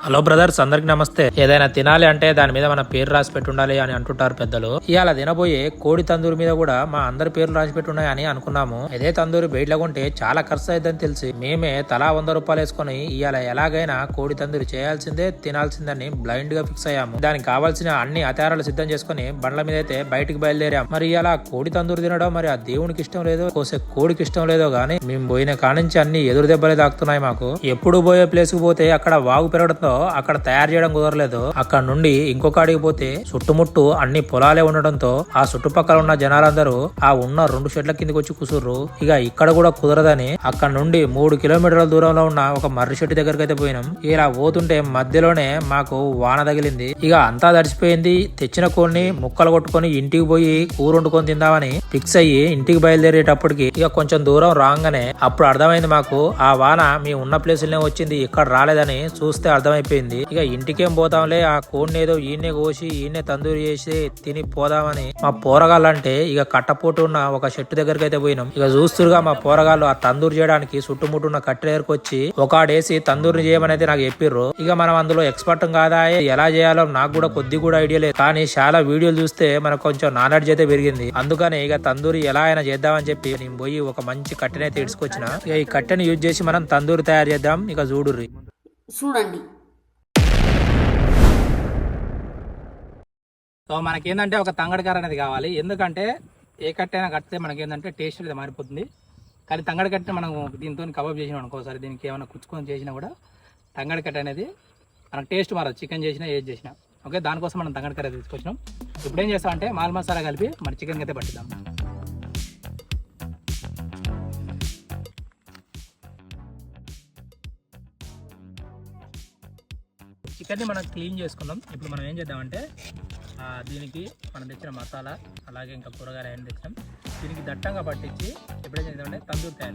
Hello brothers, అందరికి నమస్తే. ఏదైనా తినాలి అంటే దాని మీద మన పేరు రాసి పెట్టుండాలి అని అంటుంటారు పెద్దలు. ఇవాళ తినబోయే కోడి తందూరి మీద కూడా మా అందరి పేర్లు రాసి పెట్టున్నాయి అని అనుకున్నాము. ఇదే తందూరి బయటలో కొంటే చాలా ఖర్చు అయిద్దని తెలిసి మేమే తలా 100 రూపాయలు వేసుకుని ఇవాళ ఎలాగైనా కోడి తందూరి చేయాల్సిందే తినాల్సిందని బ్లైండ్ గా ఫిక్స్ అయ్యాము. దానికి కావాల్సిన అన్ని ఆచారాలు సిద్ధం చేసుకుని బండ్ల మీద అయితే బయటికి బయలుదేరాం. మరి ఇలా కోడి తందూరి తినడం మరి ఆ దేవునికి ఇష్టం లేదో కోసే కోడికి ఇష్టం లేదో గానీ మేము పోయిన కానించి అన్ని ఎదురు దెబ్బలే తాకుతున్నాయి మాకు. ఎప్పుడు పోయే ప్లేస్ కు పోతే అక్కడ వాగు పెరగడంతో అక్కడ తయారు చేయడం కుదరలేదు. అక్కడ నుండి ఇంకొక అడిగి పోతే చుట్టుముట్టు అన్ని పొలాలే ఉండడంతో ఆ చుట్టుపక్కల ఉన్న జనాలందరూ ఆ ఉన్న 2 షెడ్ల కిందకి వచ్చి కూసుర్రు. ఇక ఇక్కడ కూడా కుదరదని అక్కడ నుండి 3 కిలోమీటర్ల దూరంలో ఉన్న ఒక మర్రి చెట్టు దగ్గరికి అయితే పోయినాం. ఇలా పోతుంటే మధ్యలోనే మాకు వాన తగిలింది. ఇక అంతా తడిసిపోయింది. తెచ్చిన కోడిని ముక్కలు కొట్టుకొని ఇంటికి పోయి కూర వండుకొని తిందామని ఫిక్స్ అయ్యి ఇంటికి బయలుదేరేటప్పటికి ఇక కొంచెం దూరం రాగానే అప్పుడు అర్థమైంది మాకు ఆ వాన మీ ఉన్న ప్లేసులనే వచ్చింది, ఇక్కడ రాలేదని. చూస్తే అర్థమైపోయింది. ఇక ఇంటికేం పోతాంలే, ఆ కోడిని ఏదో ఈయనే కోసి ఈయనే తందూరి చేసి తిని పోదామని మా పోరగాళ్ళంటే ఇక కట్టపోటు ఉన్న ఒక చెట్టు దగ్గరికి అయితే పోయినాం. ఇక చూస్తురుగా మా పోరగాళ్ళు ఆ తందూరి చేయడానికి చుట్టుముట్టున్న కట్టె దగ్గరకు వచ్చి ఒకడేసి తందూరి చేయమని అయితే నాకు చెప్పిర్రు. ఇక మనం అందులో ఎక్స్పర్ట్ కాదా, ఎలా చేయాలో నాకు కూడా కొద్ది కూడా ఐడియా లేదు. కానీ చాలా వీడియోలు చూస్తే మనకు కొంచెం నాలెడ్జ్ అయితే పెరిగింది. అందుకని ఇక తందూరి ఎలా అయినా చేద్దామని చెప్పి నేను పోయి ఒక మంచి కట్టెనైతే ఇడుచుకొచ్చిన. ఇక ఈ కట్టెని యూజ్ చేసి మనం తందూరి తయారు చేద్దాం. ఇక చూడుర్రి, చూడండి. సో మనకేందంటే ఒక తంగడికార అనేది కావాలి. ఎందుకంటే ఏ కట్టైనా కడితే మనకేందంటే టేస్ట్ అనేది మారిపోతుంది. కానీ తంగడి కట్టే మనం దీంతో కబాబ్ చేసినాం అనుకోసారి దీనికి ఏమైనా కుచ్చుకొని చేసినా కూడా తంగడి కట్ట అనేది మనకు టేస్ట్ మారదు. చికెన్ చేసినా ఏది చేసినా ఓకే. దానికోసం మనం తంగడి కర్ర తీసుకొచ్చినాం. ఇప్పుడు ఏం చేస్తామంటే మాల్ మసాలా కలిపి మన చికెన్కి అయితే పట్టిద్దాం. చికెన్ని మనం క్లీన్ చేసుకుందాం. ఇప్పుడు మనం ఏం చేద్దామంటే దీనికి మనం తెచ్చిన మసాలా అలాగే ఇంకా కూరగాయలు ఏం తెచ్చాం దీనికి దట్టంగా పట్టించి ఎప్పుడేం చేద్దామంటే తందూరి తయారు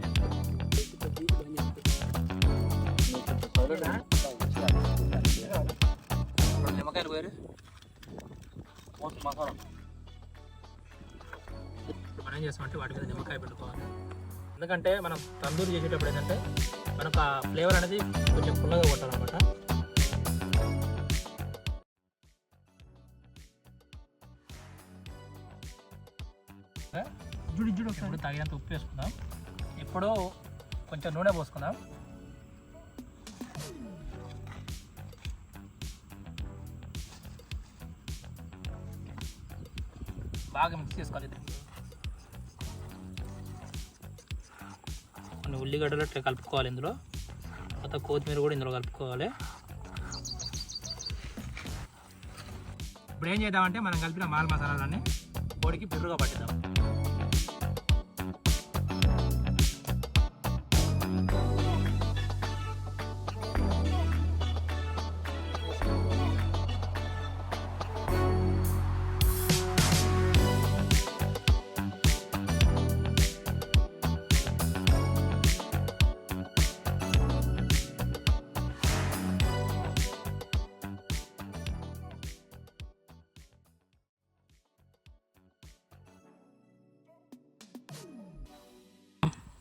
నిమ్మకాయలు పోయారు మసాలా. మనం ఏం చేస్తామంటే వాటి మీద నిమ్మకాయ పెట్టుకోవాలి. ఎందుకంటే మనం తందూరి చేసేటప్పుడు ఏంటంటే మనకు ఆ ఫ్లేవర్ అనేది కొంచెం పుల్లగా కొట్టాలన్నమాట. ఇప్పుడు తగినంత ఉప్పు వేసుకుందాం. ఇప్పుడు కొంచెం నూనె పోసుకుందాం. బాగా మిక్స్ చేసుకోవాలి. కొన్ని ఉల్లిగడ్డలు అట్లా కలుపుకోవాలి. ఇందులో కొత్త కొత్తిమీర కూడా ఇందులో కలుపుకోవాలి. ఇప్పుడు ఏం చేద్దామంటే మనం కలిపిన మాల్ మసాలాలన్నీ కోడికి పిర్రుగా పట్టిద్దాం.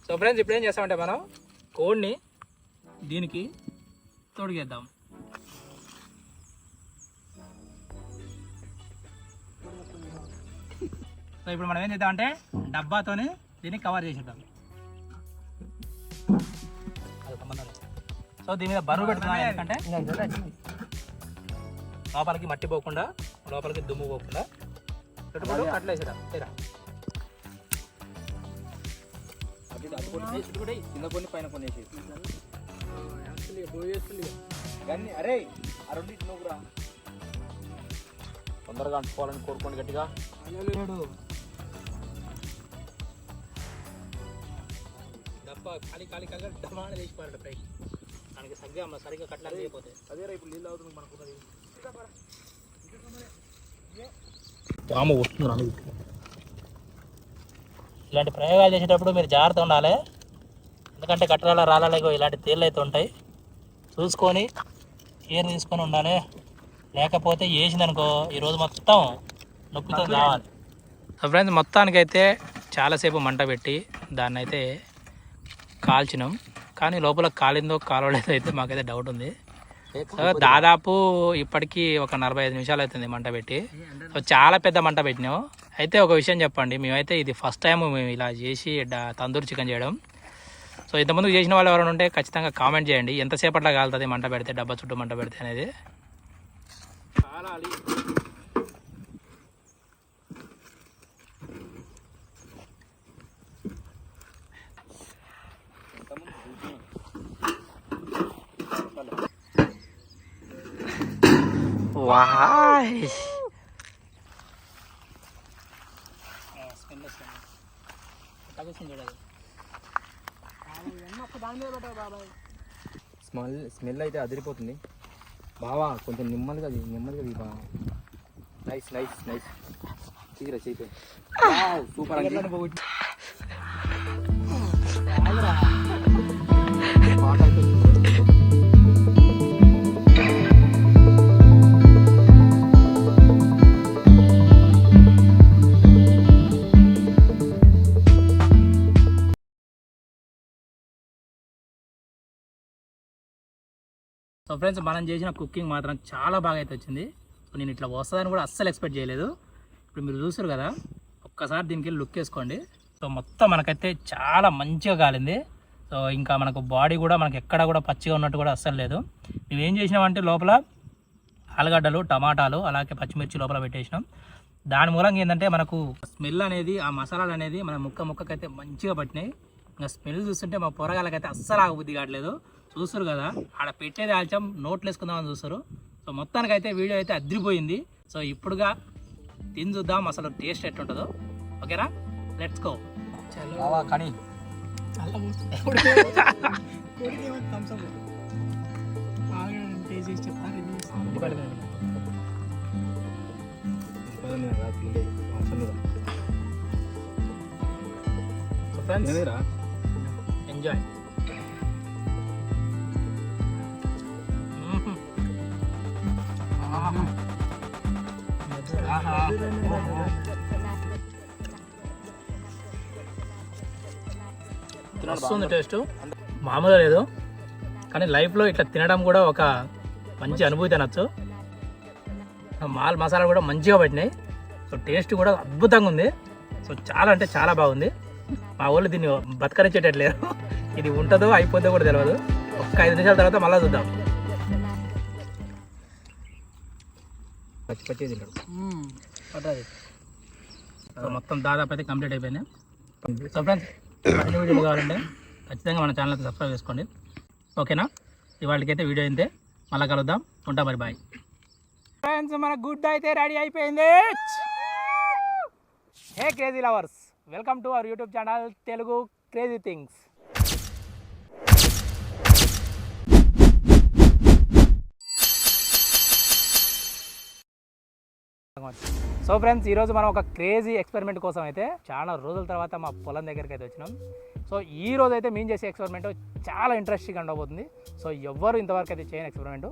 సో ఫ్రెండ్స్, ఇప్పుడు ఏం చేస్తామంటే మనం కోడిని దీనికి తొడిగేద్దాం. సో ఇప్పుడు మనం ఏం చేద్దామంటే డబ్బాతోనే దీన్ని కవర్ చేసేద్దాం. సో దీని మీద బరువు పెడుతున్నాం. ఎందుకంటే లోపలికి మట్టి పోకుండా లోపలికి దుమ్ము పోకుండా చుట్టుపక్కల కట్లు వేసేద్దాం. కింద కొన్ని పైన కొన్ని అరే ఆ రెండింటి నువ్వురా తొందరగా అంటుకోవాలని కోరుకోండి గట్టిగా. డబ్బా ఖాళీ ఖాళీ ఖాళీ డబ్బానే తీసిపారండి పై మనకి సరిగ్గా కట్టడానికి అయిపోతే అదే రేపు నీళ్ళు అవుతుంది మనకు. పాము వస్తుంది. ఇలాంటి ప్రయోగాలు చేసేటప్పుడు మీరు జాగ్రత్త ఉండాలి. ఎందుకంటే కట్టడాల రాళ్ళలో ఇలాంటి తేళ్ళు అయితే ఉంటాయి. చూసుకొని కేర్ తీసుకొని ఉండాలి. లేకపోతే వేసిందనుకో ఈరోజు మొత్తం నొప్పితో కావాలి. సో ఫ్రెండ్స్, మొత్తానికైతే చాలాసేపు మంట పెట్టి దాన్ని అయితే కాల్చినాం. కానీ లోపల కాలిందో కాలవలేదో అయితే మాకైతే డౌట్ ఉంది. దాదాపు ఇప్పటికీ ఒక 45 నిమిషాలు అవుతుంది మంట పెట్టి. సో చాలా పెద్ద మంట పెట్టినాం. అయితే ఒక విషయం చెప్పండి, మేమైతే ఇది ఫస్ట్ టైం మేము ఇలా చేసి తందూరి చికెన్ చేయడం. సో ఇంతకుముందు చేసిన వాళ్ళు ఎవరైనా ఉంటే ఖచ్చితంగా కామెంట్ చేయండి ఎంతసేపట్లో కాలుతుంది మంట పెడితే, డబ్బా చుట్టూ మంట పెడితే అనేది. స్మెల్ అయితే అదిరిపోతుంది బావా. కొంచెం నెమ్మదిగా బావా. Nice nice nice. చీర చేయి సూపర్ అండి. సో ఫ్రెండ్స్, మనం చేసిన కుకింగ్ మాత్రం చాలా బాగా అయితే వచ్చింది. సో నేను ఇట్లా వస్తుందని కూడా అస్సలు ఎక్స్పెక్ట్ చేయలేదు. ఇప్పుడు మీరు చూసారు కదా, ఒక్కసారి దీనికి లుక్ వేసుకోండి. సో మొత్తం మనకైతే చాలా మంచిగా కాలింది. సో ఇంకా మనకు బాడీ కూడా మనకి ఎక్కడ కూడా పచ్చిగా ఉన్నట్టు కూడా అస్సలు లేదు. మేము ఏం చేసినామంటే లోపల ఆలుగడ్డలు, టమాటాలు, అలాగే పచ్చిమిర్చి లోపల పెట్టేసినాం. దాని మూలంగా ఏంటంటే మనకు స్మెల్ అనేది, ఆ మసాలాలు అనేది మన ముక్కకైతే మంచిగా పట్టినాయి. ఇంకా స్మెల్ చూస్తుంటే మా పొరగాళ్ళకైతే అస్సలు ఆగబుద్ధి కావట్లేదు. చూస్తారు కదా, ఆడ పెట్టేది ఆల్చం నోట్లు వేసుకుందామని చూస్తారు. సో మొత్తానికైతే వీడియో అయితే అదిరిపోయింది. సో ఇప్పుడుగా తిని చూద్దాం అసలు టేస్ట్ ఎట్లుంటుందో. ఓకేనా, లెట్స్ గో. కానీ ఎంజాయ్. వస్తుంది టేస్ట్, మామూలుగా లేదు. కానీ లైఫ్లో ఇట్లా తినడం కూడా ఒక మంచి అనుభూతి అనొచ్చు. మసాలా కూడా మంచిగా పట్టినాయి. సో టేస్ట్ కూడా అద్భుతంగా ఉంది. సో చాలా అంటే చాలా బాగుంది. మా వాళ్ళు దీన్ని బతకనిచ్చేటట్లేరు. ఇది ఉంటుందో అయిపోతుందో కూడా తెలియదు. ఒక్క 5 నిమిషాల తర్వాత మళ్ళీ చూద్దాం. పచ్చి పచ్చి తింటాడు. సో మొత్తం దాదాపు అయితే కంప్లీట్ అయిపోయింది. సో ఫ్రెండ్స్, అన్ని వీడియోలు కావాలంటే ఖచ్చితంగా మన ఛానల్కి సబ్స్క్రైబ్ చేసుకోండి. ఓకేనా, ఇవాళకైతే వీడియో అయితే మళ్ళీ కలుద్దాం. ఉంటా మరి, బాయ్ ఫ్రెండ్స్. మన గుడ్ అయితే రెడీ అయిపోయింది. Hey crazy lovers, welcome to our YouTube channel Telugu crazy things. So friends, ఈరోజు మనం ఒక క్రేజీ ఎక్స్పెరిమెంట్ కోసం అయితే చాలా రోజుల తర్వాత మా పొలం దగ్గరికి అయితే వచ్చినాం. సో ఈ రోజు అయితే మేము చేసే ఎక్స్పెరిమెంట్ చాలా ఇంట్రెస్టింగ్ ఉండబోతుంది. సో ఎవ్వరు ఇంతవరకు అయితే చేయని ఎక్స్పెరిమెంట్.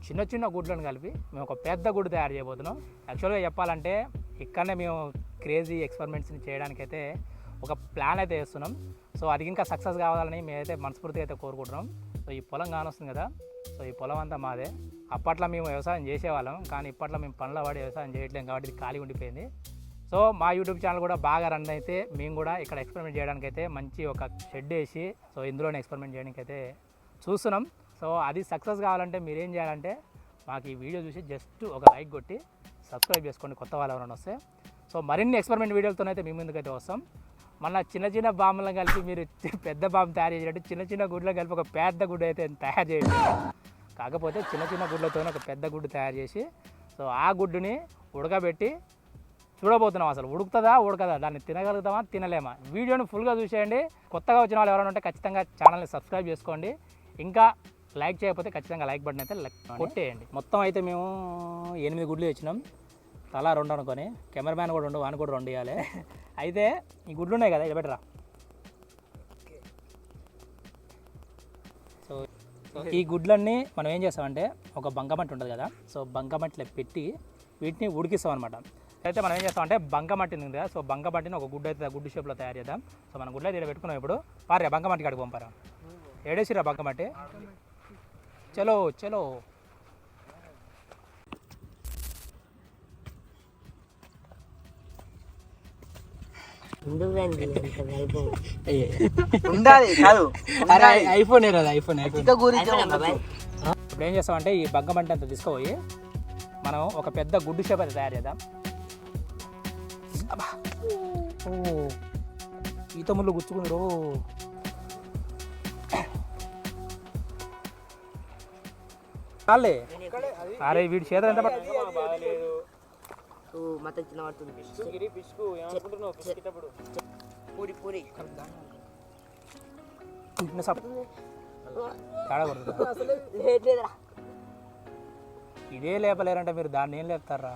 చిన్న చిన్న గుడ్లను కలిపి మేము ఒక పెద్ద గుడ్డు తయారు చేయబోతున్నాం. యాక్చువల్గా చెప్పాలంటే ఇక్కడనే మేము క్రేజీ ఎక్స్పెరిమెంట్స్ని చేయడానికైతే ఒక ప్లాన్ అయితే వేస్తున్నాం. సో అది ఇంకా సక్సెస్ కావాలని మేమైతే మనస్ఫూర్తిగా అయితే కోరుకుంటున్నాం. సో ఈ పొలం కానొస్తుంది కదా, సో ఈ పొలం అంతా మాదే. అప్పట్లో మేము వ్యవసాయం చేసేవాళ్ళం, కానీ ఇప్పట్లో మేము పనుల పడి వ్యవసాయం చేయట్లేం కాబట్టి ఇది ఖాళీ ఉండిపోయింది. సో మా యూట్యూబ్ ఛానల్ కూడా బాగా రన్ అయితే మేము కూడా ఇక్కడ ఎక్స్పెరిమెంట్ చేయడానికి అయితే మంచి ఒక షెడ్ వేసి సో ఇందులోనే ఎక్స్పెరిమెంట్ చేయడానికి అయితే చూస్తున్నాం. సో అది సక్సెస్ కావాలంటే మీరేం చేయాలంటే మాకు ఈ వీడియో చూసి జస్ట్ ఒక లైక్ కొట్టి సబ్స్క్రైబ్ చేసుకోండి, కొత్త వాళ్ళు ఎవరైనా వస్తే. సో మరిన్ని ఎక్స్పెరిమెంట్ వీడియోలతోనైతే మీ ముందుకైతే వస్తాం. మళ్ళీ చిన్న చిన్న బాంబులను కలిపి మీరు పెద్ద బాంబు తయారు చేసేటట్టు చిన్న చిన్న గుడ్లను కలిపి ఒక పెద్ద గుడ్డు అయితే తయారు చేయండి. కాకపోతే చిన్న చిన్న గుడ్లతో ఒక పెద్ద గుడ్డు తయారు చేసి సో ఆ గుడ్డుని ఉడకబెట్టి చూడబోతున్నాం. అసలు ఉడుకుతుందా ఉడకదా, దాన్ని తినగలుగుతామా తినలేమా. వీడియోని ఫుల్గా చూసేయండి. కొత్తగా వచ్చిన వాళ్ళు ఎవరైనా ఉంటే ఖచ్చితంగా ఛానల్ని సబ్స్క్రైబ్ చేసుకోండి. ఇంకా లైక్ చేయకపోతే ఖచ్చితంగా లైక్ బటన్ అయితే కొట్టేయండి. మొత్తం అయితే మేము 8 గుడ్లు తెచ్చినాం, తలా 2 అనుకొని. కెమెరామ్యాన్ కూడా వాని కూడా 2 ఇవ్వాలి. అయితే ఈ గుడ్లు ఉన్నాయి కదా, ఇది బెటరా. సో ఈ గుడ్లన్నీ మనం ఏం చేస్తామంటే ఒక బంకమట్టి ఉంటుంది కదా, సో బంకమట్టిలో పెట్టి వీటిని ఉడికిస్తాం అనమాట. అయితే మనం ఏం చేస్తామంటే బంకమట్టి ఉంది కదా, సో బంకమట్టిని ఒక గుడ్డు అయితే గుడ్డు షేప్లో తయారు చేద్దాం. సో మనం గుడ్లు అయితే పెట్టుకున్నాం. ఇప్పుడు పారా బంకమట్టి కాడికి పంపారా, ఏడేసిరా బంకమట్టి. చలో చలో ఉండాలి కాదు ఐఫోన్ ఐఫోన్ ఇక గురించి ఇప్పుడు ఏం చేస్తామంటే ఈ బంగ మంట అంతా తీసుకుపోయి మనం ఒక పెద్ద గుడ్డు షేప్ అయితే తయారు చేద్దాం. ఓ ఈత ముళ్ళు గుచ్చుకుందరు. చాలే అరే వీడి చేత ఎంత ఇదే లేపలేరంటే మీరు దాన్ని ఏం లేపుతారా?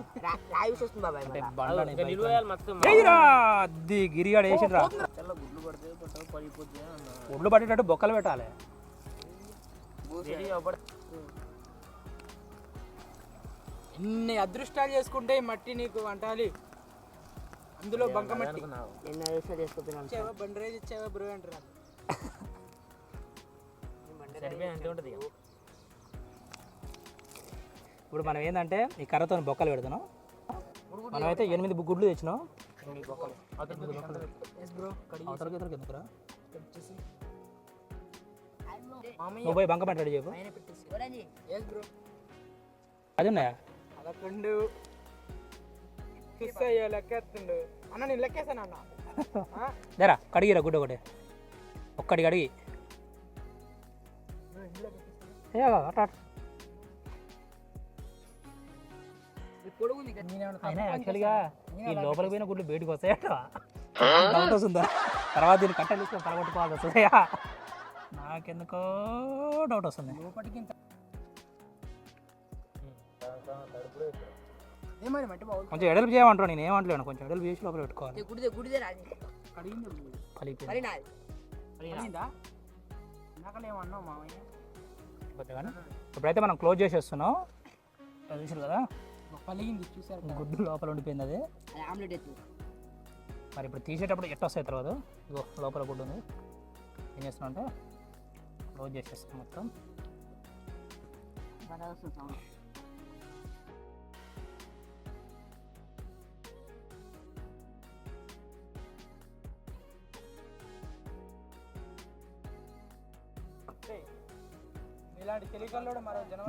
గిరిగాడు వేసిండ్రా. గుడ్లు పట్టేటట్టు బొక్కలు పెట్టాలి. ఇన్ని అదృష్టాలు చేసుకుంటే ఈ మట్టి నీకు వంటాలి. అందులో బంక మట్టి బండరేజ్ ఇచ్చావా బ్రో అంటారా? ఇప్పుడు మనం ఏంటంటే ఈ కర్రతో బొక్కలు పెడుతున్నాం. మనమైతే 8 గుడ్లు తెచ్చినాం. నువ్వు పోయి బంక పెట్టాడు చెప్పు. అది ఉన్నాయా? అదొకండు లెక్కేస్తుండు అన్న. నేను లెక్కేసాను అన్న. దేరా కడిగిరా గుడ్డ ఒకటి ఒక్కటి కడిగి యాక్చువల్గా ఈ లోపలికి పోయిన గుడ్లు బయటకు వస్తాయట. డౌట్ వస్తుందా? తర్వాత దీన్ని కట్టెలు తీసుకొని పడగొట్టుకోవాల్సి వస్తుందా? నాకెందుకో డౌట్ వస్తుంది. కొంచెం ఎడల్పు చేయమంటారు. నేను ఏమంటలేను. కొంచెం ఎడల్పు చేసి లోపల పెట్టుకోవాలి. ఇప్పుడైతే మనం క్లోజ్ చేసేస్తున్నాం. చూసారు కదా చూసారు గుడ్డు లోపల ఉండిపోయింది. అది మరి ఇప్పుడు తీసేటప్పుడు ఎట్ట వస్తాయి తర్వాత. ఇగో లోపల గుడ్డు ఉంది. ఏం చేస్తున్నాం అంటే క్లోజ్ చేసేస్తాం మొత్తం. ఇలాంటి తెలికల్లో మరో జనం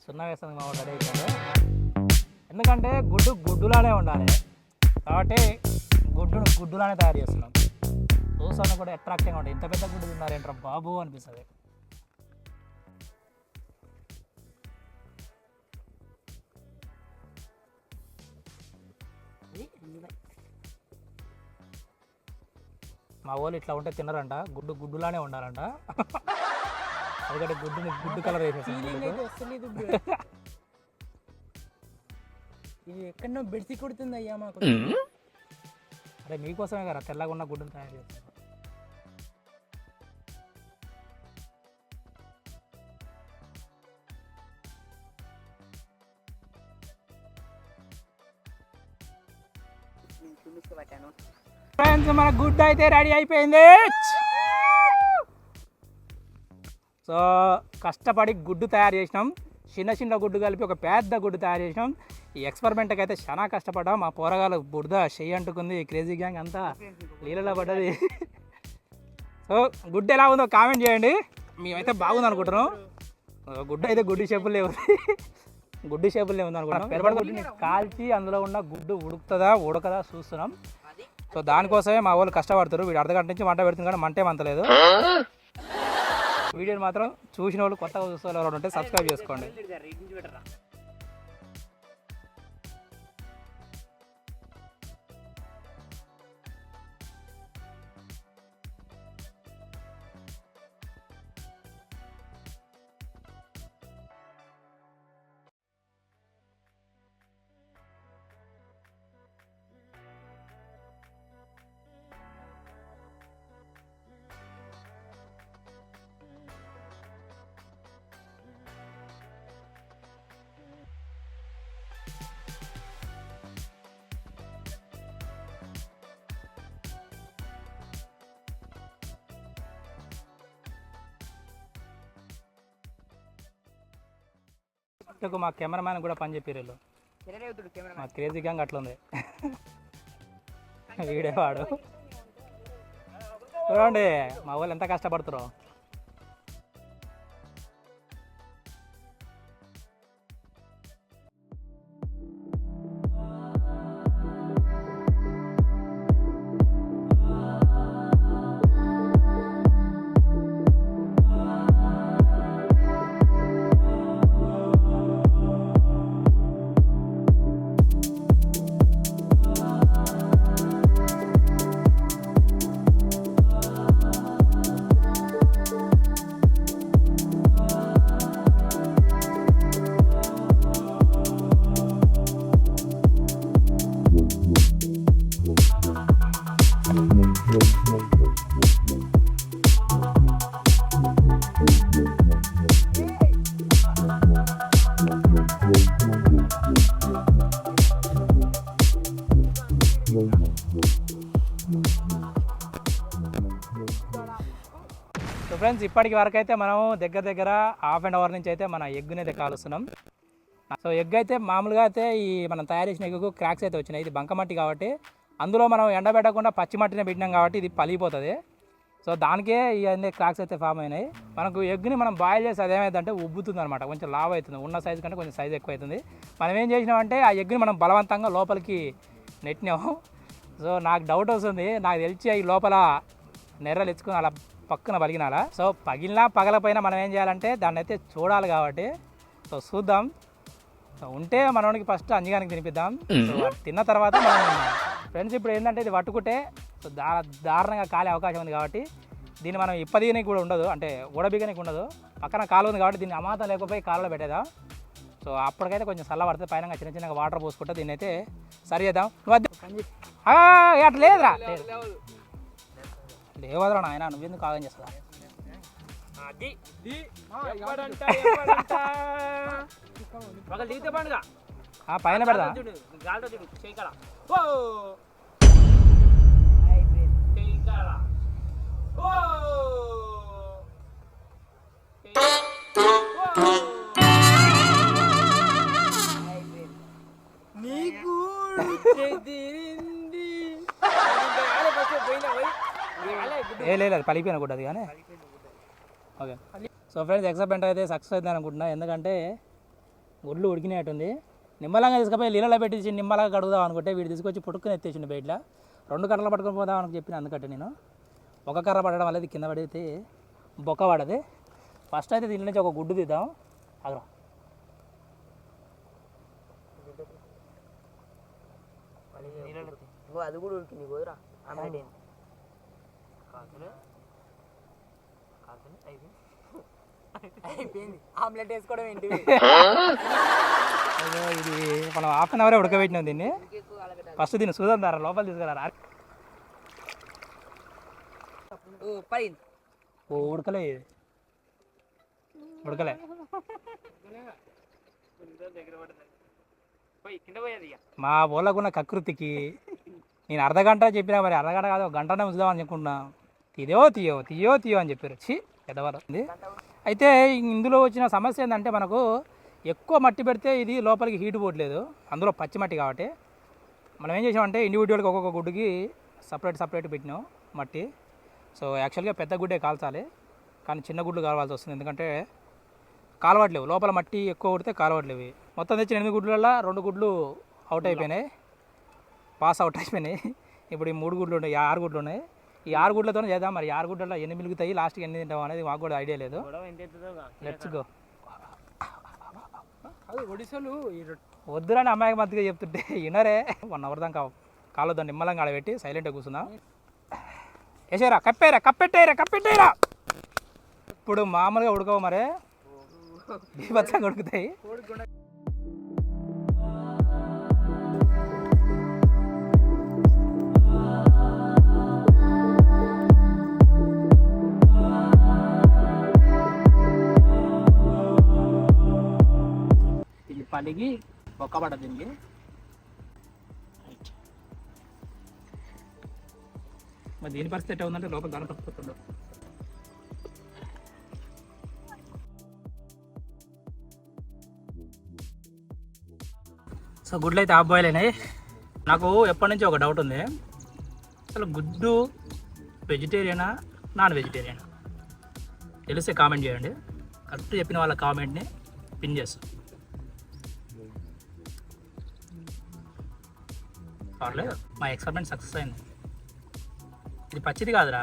సున్నా వేస్తుంది మా రెడీ అయిపోయింది. ఎందుకంటే గుడ్డులానే ఉండాలి కాబట్టి గుడ్డులానే తయారు చేస్తున్నాం. చూసాను కూడా అట్రాక్టివ్గా ఉంటుంది. ఇంత పెద్ద గుడ్డు తిన్నారేంట్రా బాబు అనిపిస్తుంది. మా వాళ్ళు ఇట్లా ఉంటే తినరంట. గుడ్డులానే ఉండాలంట. ఎందుకంటే గుడ్డు కలర్ వేసేసి ఇది ఎక్కడో బెడిసి కొడుతుంది అయ్యా మాకు. అరే మీకోసమే కదా తెల్లగా ఉన్న గుడ్డును తయారు చేస్తాం. ఫ్రెండ్స్ మన గుడ్డు అయితే రెడీ అయిపోయింది. సో కష్టపడి గుడ్డు తయారు చేసినాం. చిన్న గుడ్డు కలిపి ఒక పెద్ద గుడ్డు తయారు చేసినాం. ఈ ఎక్స్పెరిమెంట్కి అయితే చాలా కష్టపడ్డాం. మా పోరగాలు బురద చెయ్యి అంటుకుంది. క్రేజీ గ్యాంగ్ అంతా నీళ్ళలో పడ్డది. సో గుడ్డు ఎలా ఉందో కామెంట్ చేయండి. మేమైతే బాగుంది అనుకుంటున్నాం. గుడ్డు అయితే గుడ్డు షేపులే ఉంది. గుడ్డు షేపులే ఉంది అనుకుంటున్నాం. పెరబడి గుడ్డుని కాల్చి అందులో ఉన్న గుడ్డు ఉడకదా చూస్తున్నాం. సో దానికోసమే మా వాళ్ళు కష్టపడతారు. వీడు అర్ధగంట నుంచి మంట పెడుతుంది కానీ మంటే మంతలేదు. వీడియోని మాత్రం చూసిన వాళ్ళు కొత్తగా చూసే వాళ్ళు ఉంటే సబ్స్క్రైబ్ చేసుకోండి. మా కెమెరామ్యాన్ కూడా పని చెప్పారు. మా క్రేజీ గ్యాంగ్ అట్లా ఉంది. వీడేవాడు చూడండి మా వాళ్ళు ఎంత కష్టపడుతారో. సో ఫ్రెండ్స్ ఇప్పటికి వరకు అయితే మనం దగ్గర హాఫ్ అన్ అవర్ నుంచి అయితే మన ఎగ్గుని అయితే కాలుస్తున్నాం. సో ఎగ్ అయితే మామూలుగా అయితే ఈ మనం తయారు చేసిన ఎగ్గుకు క్రాక్స్ అయితే వచ్చినాయి. ఇది బంకమట్టి కాబట్టి అందులో మనం ఎండబెట్టకుండా పచ్చి మట్టినే పెట్టినాం కాబట్టి ఇది పలిగిపోతుంది. సో దానికే ఇవన్నీ క్రాక్స్ అయితే ఫామ్ అయినాయి. మనకు ఎగ్ని మనం బాయిల్ చేసి అదేమైందంటే ఉబ్బుతుంది అనమాట, కొంచెం లావ్ అవుతుంది. ఉన్న సైజు కంటే కొంచెం సైజు ఎక్కువ అవుతుంది. మనం ఏం చేసినామంటే ఆ ఎగ్ని మనం బలవంతంగా లోపలికి నెట్టినాము. సో నాకు డౌట్ వస్తుంది, నాకు తెలిసి అవి లోపల నెర్రలు ఎచ్చుకుని అలా పక్కన పగిలినాలా. సో పగిలినా పగలపోయినా మనం ఏం చేయాలంటే దాన్ని అయితే చూడాలి కాబట్టి సో చూద్దాం. సో ఉంటే మనోడికి ఫస్ట్ అంజగానికి తినిపిద్దాం. సో తిన్న తర్వాత మనం ఫ్రెండ్స్ ఇప్పుడు ఏంటంటే ఇది పట్టుకుంటే సో దారుణంగా కాలే అవకాశం ఉంది కాబట్టి దీన్ని మనం ఇప్పదీయనికి కూడా ఉండదు, అంటే ఊడబిగనికి ఉండదు. పక్కన కాలు ఉంది కాబట్టి దీన్ని అమాతం లేకపోయి కాలులో పెట్టేద్దాం. సో అప్పటికైతే కొంచెం చల్ల పడుతుంది. పైన చిన్నగా వాటర్ పోసుకుంటే దీన్ని అయితే సరి చేద్దాం. అట్లా లేదురా, లేవదురా నాయన, నువ్వెందుకు కాగం చేస్తా. పైన పెడదా లేదు పలిపోయిన కూడా అది కానీ. ఓకే సో ఫ్రెండ్స్ ఎక్సైట్మెంట్ అయితే సక్సెస్ అవుతుంది అనుకుంటున్నా. ఎందుకంటే గుడ్లు ఉడికినట్టుంది. నిమ్మలంగా తీసుకుపోయి నీళ్ళలో పెట్టించి నిమ్మలంగా కడుగుదాం అనుకుంటే వీడు తీసుకొచ్చి పుట్టుకుని ఎత్తేసిండు బయట. 2 కర్రలు పట్టుకొని పోదాం అని చెప్పిన. అందుకంటే నేను ఒక కర్ర పడడం వల్ల కింద పడితే బొక్క పడది. ఫస్ట్ అయితే దీని నుంచి ఒక గుడ్డు తీద్దాం. అగరా అది కూడా ఉడికింది పోదురా. అయిపోయింది. ఆమ్లెట్ వేసుకోవడం ఏంటి? ఇది మనం హాఫ్ అన్ అవరే ఉడకబెట్టినాం దీన్ని. ఫస్ట్ దీన్ని చూద్దాం దారా, లోపల తీసుకురారా. ఓ ఉడకలే ఉడకలే మా ఊళ్ళకున్న కకృతికి నేను అర్ధగంట చెప్పినా, మరి అర్ధగంట కాదు ఒక గంటనే ఉంచుదామని చెప్పుకున్నా. తీయో అని చెప్పారు. పెద్దవాళ్ళు అయితే ఇందులో వచ్చిన సమస్య ఏంటంటే మనకు ఎక్కువ మట్టి పెడితే ఇది లోపలికి హీట్ పోవట్లేదు, అందులో పచ్చి మట్టి కాబట్టి మనం ఏం చేసామంటే ఇండివిజువల్గా ఒక్కొక్క గుడ్డుకి సపరేట్ పెట్టినాం మట్టి. సో యాక్చువల్గా పెద్ద గుడ్డే కాల్చాలి, కానీ చిన్న గుడ్లు కావాల్సి వస్తుంది. ఎందుకంటే కాలవట్లేవు, లోపల మట్టి ఎక్కువ కొడితే కాలవట్లేవు. మొత్తం తెచ్చిన 8 గుడ్లల్లో 2 గుడ్లు అవుట్ అయిపోయినాయి, పాస్ అవుట్ అయిపోయినాయి. ఇప్పుడు ఈ 3 గుడ్లు ఉన్నాయి, 6 గుడ్లు ఉన్నాయి. ఈ 6 గుడ్లతోనే చేద్దాం. మరి 6 గుడ్లలో ఎన్ని మిలుగుతాయి, లాస్ట్కి ఎన్ని తింటాం అనేది మాకు కూడా ఐడియా లేదు. Let's go. వద్దురని అమ్మాయికి మధ్యగా చెప్తుంటే వినరే. 1 అవర్ దాకా కాళ్ళతో నిమ్మలంగా ఆడబెట్టి సైలెంట్గా కూర్చుందాం. వేసేరా, కప్పెట్టేరా. ఇప్పుడు మామూలుగా ఉడకవు, మరే బీభత్సంగా ఉడుకుతాయి. ఇది పలిగి ఒక్కబడ్డ దీనికి. మరి దీని పరిస్థితి ఎట్లా ఉందంటే లోపల దాని పట్టుకుంటుండవు. సో గుడ్లు అయితే హాఫ్ బాయిల్ అయినాయి. నాకు ఎప్పటి నుంచి ఒక డౌట్ ఉంది, అసలు గుడ్డు వెజిటేరియనా నాన్ వెజిటేరియనా తెలిస్తే కామెంట్ చేయండి. కరెక్ట్ చెప్పిన వాళ్ళ కామెంట్ని పిన్ చేస్తాం. పర్లేదు, మా ఎక్స్పెరిమెంట్ సక్సెస్ అయింది. ఇది పచ్చిది కాదురా,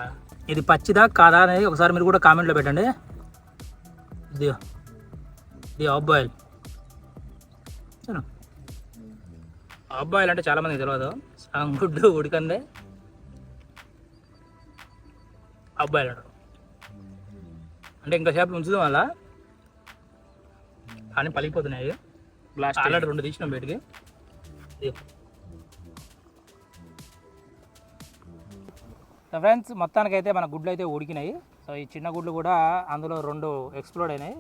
ఇది పచ్చిదా కాదా అనేది ఒకసారి మీరు కూడా కామెంట్లో పెట్టండి. ఇది హాఫ్ బాయిల్. హాఫ్ బాయిల్ అంటే చాలామందికి తెలియదు. సగం గుడ్డు ఉడికందే హాఫ్ బాయిల్ అంటారు. అంటే ఇంకా సేపు ఉంచుదాం అలా, కానీ పలిగిపోతున్నాయి. ఆల్రెడీ 2 తీసినాం బయటికి. సో ఫ్రెండ్స్, మొత్తానికైతే మన గుడ్లు అయితే ఉడికినాయి. సో ఈ చిన్న గుడ్లు కూడా అందులో 2 ఎక్స్ప్లోడ్ అయినాయి.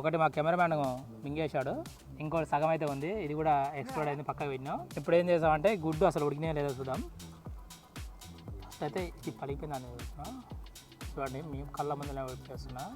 ఒకటి మా కెమెరామ్యాన్ మింగేశాడు, ఇంకోటి సగం అయితే ఉంది, ఇది కూడా ఎక్స్ప్లోడ్ అయింది, పక్కకు పెట్టినాం. ఇప్పుడు ఏం చేసామంటే గుడ్డు అసలు ఉడికినాయో లేదో చూద్దాం. ఫస్ట్ అయితే ఇది పలిగిపోయిందని చూస్తున్నాం. చూడండి, మేము కళ్ళ ముందులో వెయిట్ చేస్తున్నా.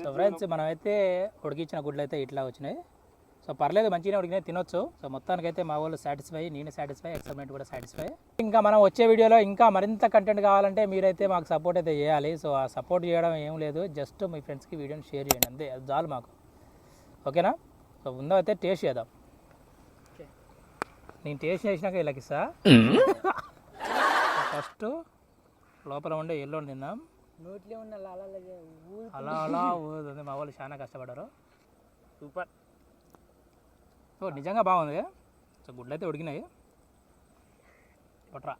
సో ఫ్రెండ్స్, మనమైతే ఉడికించిన గుడ్లు అయితే ఇట్లా వచ్చినాయి. సో పర్లేదు, మంచిగానే ఉడికినాయి, తినొచ్చు. సో మొత్తానికైతే మా వాళ్ళు సాటిస్ఫై, నేను సాటిస్ఫై, ఎక్స్పెరిమెంట్ కూడా సాటిస్ఫై. ఇంకా మనం వచ్చే వీడియోలో ఇంకా మరింత కంటెంట్ కావాలంటే మీరైతే మాకు సపోర్ట్ అయితే చేయాలి. సో ఆ సపోర్ట్ చేయడం ఏం లేదు, జస్ట్ మీ ఫ్రెండ్స్కి వీడియోని షేర్ చేయండి అంతే, అది చాలు మాకు. ఓకేనా? సో ఉందో అయితే టేస్ట్ చేద్దాం. నేను టేస్ట్ చేసినాక వీళ్ళకి ఇస్తా. ఫస్ట్ లోపల ఉండే ఎల్లో తిందాం. నోట్లో ఉన్న అలా అలా ఊరుతుంది. మా వాళ్ళు చాలా కష్టపడ్డారు. సూపర్. సో నిజంగా బాగుంది. సో గుడ్లు అయితే ఉడికినాయి. కొట్రా,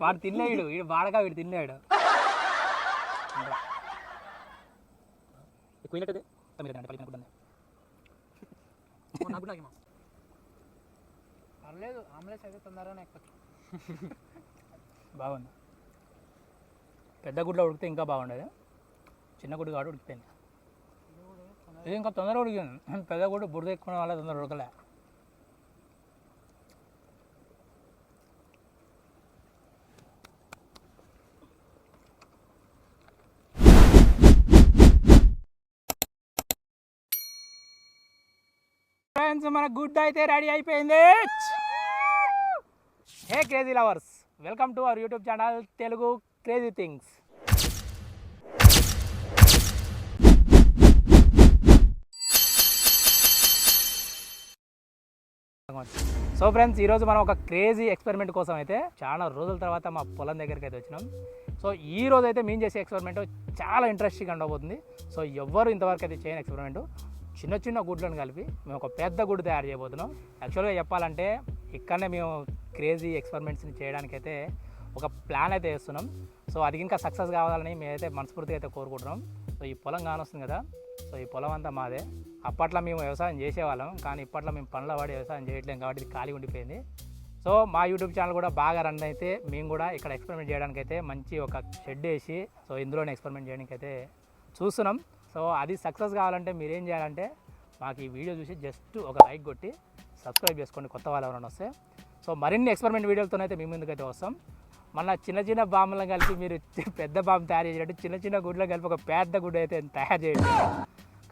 వాడు తినలేడు, వీడు బాడగా వీడు తినలేడు. పర్లేదు, ఆమ్లెట్స్ అయితే తొందరగానే ఎక్కువ. బాగుంది. పెద్ద గుడ్లో ఉడికితే ఇంకా బాగుండేది, చిన్న గుడ్డు కాడు ఉడికిపోయింది. ఇది ఇంకా తొందరగా ఉడికింది. పెద్ద గుడ్డు బురద ఎక్కువ వల్ల తొందరగా ఉడకలే. ఫ్రెండ్స్, మన గుడ్ అయితే రెడీ అయిపోయింది. Hey crazy lovers, welcome to our YouTube channel Telugu crazy things. So friends, ఈరోజు మనం ఒక క్రేజీ ఎక్స్పెరిమెంట్ కోసం అయితే చాలా రోజుల తర్వాత మా పొలం దగ్గరికి అయితే వచ్చినాం. సో ఈ రోజు అయితే మేము చేసే ఎక్స్పెరిమెంట్ చాలా ఇంట్రెస్టింగ్గా ఉండబోతుంది. సో ఎవ్వరు ఇంతవరకు అయితే చేయని ఎక్స్పెరిమెంట్. చిన్న చిన్న గుడ్లను కలిపి మేము ఒక పెద్ద గుడ్డు తయారు చేయబోతున్నాం. యాక్చువల్గా చెప్పాలంటే ఇక్కడనే మేము క్రేజీ ఎక్స్పెరిమెంట్స్ని చేయడానికైతే ఒక ప్లాన్ అయితే వేస్తున్నాం. సో అది ఇంకా సక్సెస్ కావాలని మేమైతే మనస్ఫూర్తిగా అయితే కోరుకుంటున్నాం. సో ఈ పొలం కానొస్తుంది కదా, సో ఈ పొలం అంతా మాదే. అప్పట్లో మేము వ్యవసాయం చేసేవాళ్ళం, కానీ ఇప్పట్లో మేము పనుల పడి వ్యవసాయం చేయట్లేం కాబట్టి ఇది ఖాళీ ఉండిపోయింది. సో మా యూట్యూబ్ ఛానల్ కూడా బాగా రన్ అయితే మేము కూడా ఇక్కడ ఎక్స్పెరిమెంట్ చేయడానికి అయితే మంచి ఒక షెడ్ వేసి సో ఇందులోనే ఎక్స్పెరిమెంట్ చేయడానికి అయితే చూస్తున్నాం. సో అది సక్సెస్ కావాలంటే మీరేం చేయాలంటే మాకు ఈ వీడియో చూసి జస్ట్ ఒక లైక్ కొట్టి సబ్స్క్రైబ్ చేసుకోండి, కొత్త వాళ్ళు ఎవరైనా వస్తే. సో మరిన్ని ఎక్స్పెరిమెంట్ వీడియోలతోనైతే మీ ముందుకైతే వస్తాం. మళ్ళీ చిన్న చిన్న బాంబులను కలిపి మీరు పెద్ద బాంబు తయారు చేసేటట్టు చిన్న చిన్న గుడ్లను కలిపి ఒక పెద్ద గుడ్డు అయితే తయారు చేయండి.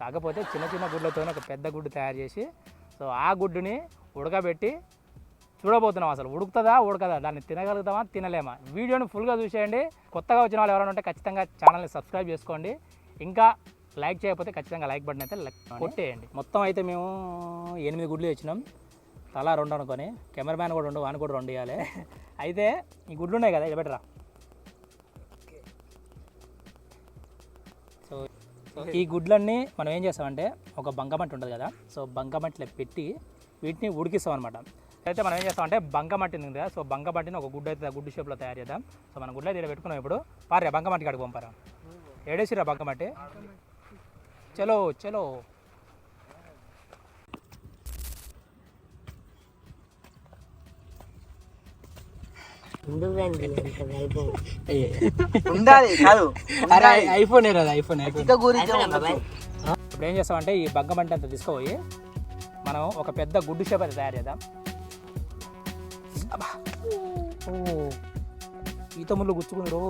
కాకపోతే చిన్న చిన్న గుడ్లతో ఒక పెద్ద గుడ్డు తయారు చేసి సో ఆ గుడ్డుని ఉడకబెట్టి చూడబోతున్నాం. అసలు ఉడుకుతుందా ఉడకదా, దాన్ని తినగలుగుతామా తినలేమా. వీడియోని ఫుల్గా చూసేయండి. కొత్తగా వచ్చిన వాళ్ళు ఎవరైనా ఉంటే ఖచ్చితంగా ఛానల్ని సబ్స్క్రైబ్ చేసుకోండి. ఇంకా లైక్ చేయకపోతే ఖచ్చితంగా లైక్ బటన్ అయితే కొట్టేయండి. మొత్తం అయితే మేము 8 గుడ్లు తెచ్చినాం, తలా 2 అనుకొని. కెమెరామ్యాన్ కూడా 2, వాని కూడా 2 ఇవ్వాలి. అయితే ఈ గుడ్లు ఉన్నాయి కదా, ఇది బెటరా. సో ఈ గుడ్లన్నీ మనం ఏం చేస్తామంటే ఒక బంకమట్టి ఉంటుంది కదా, సో బంకమట్టిలో పెట్టి వీటిని ఉడికిస్తాం అనమాట. అయితే మనం ఏం చేస్తామంటే బంకమట్టి ఉంది కదా, సో బంకమట్టిని ఒక గుడ్డు అయితే గుడ్డు షేప్లో తయారు చేద్దాం. సో మన గుడ్లు అయితే పెట్టుకున్నాం. ఇప్పుడు పారా బంకమట్టి కాడికి పంపారా, ఏడేసిరా బంకమట్టి. చలో చలో. ఉండాలి కాదు ఐఫోన్ ఐఫోన్ ఇంకా గురించి ఇప్పుడు ఏం చేస్తామంటే ఈ బంకమట్టి అంతా తీసుకుపోయి మనం ఒక పెద్ద గుడ్డు షేప్ అయితే తయారు చేద్దాం. అబ్బా. ఓ ఈత ముళ్ళు గుచ్చుకున్నారు.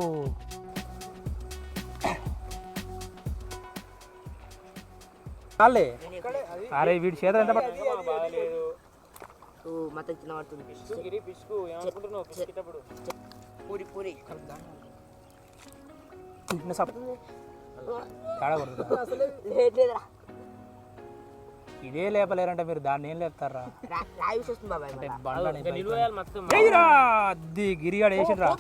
అరే వీడి చేత ఎంత ఇదే లేపలేరంటే మీరు దాన్ని ఏం లేపుతారా? గిరిగాడు వేసిండ్రా.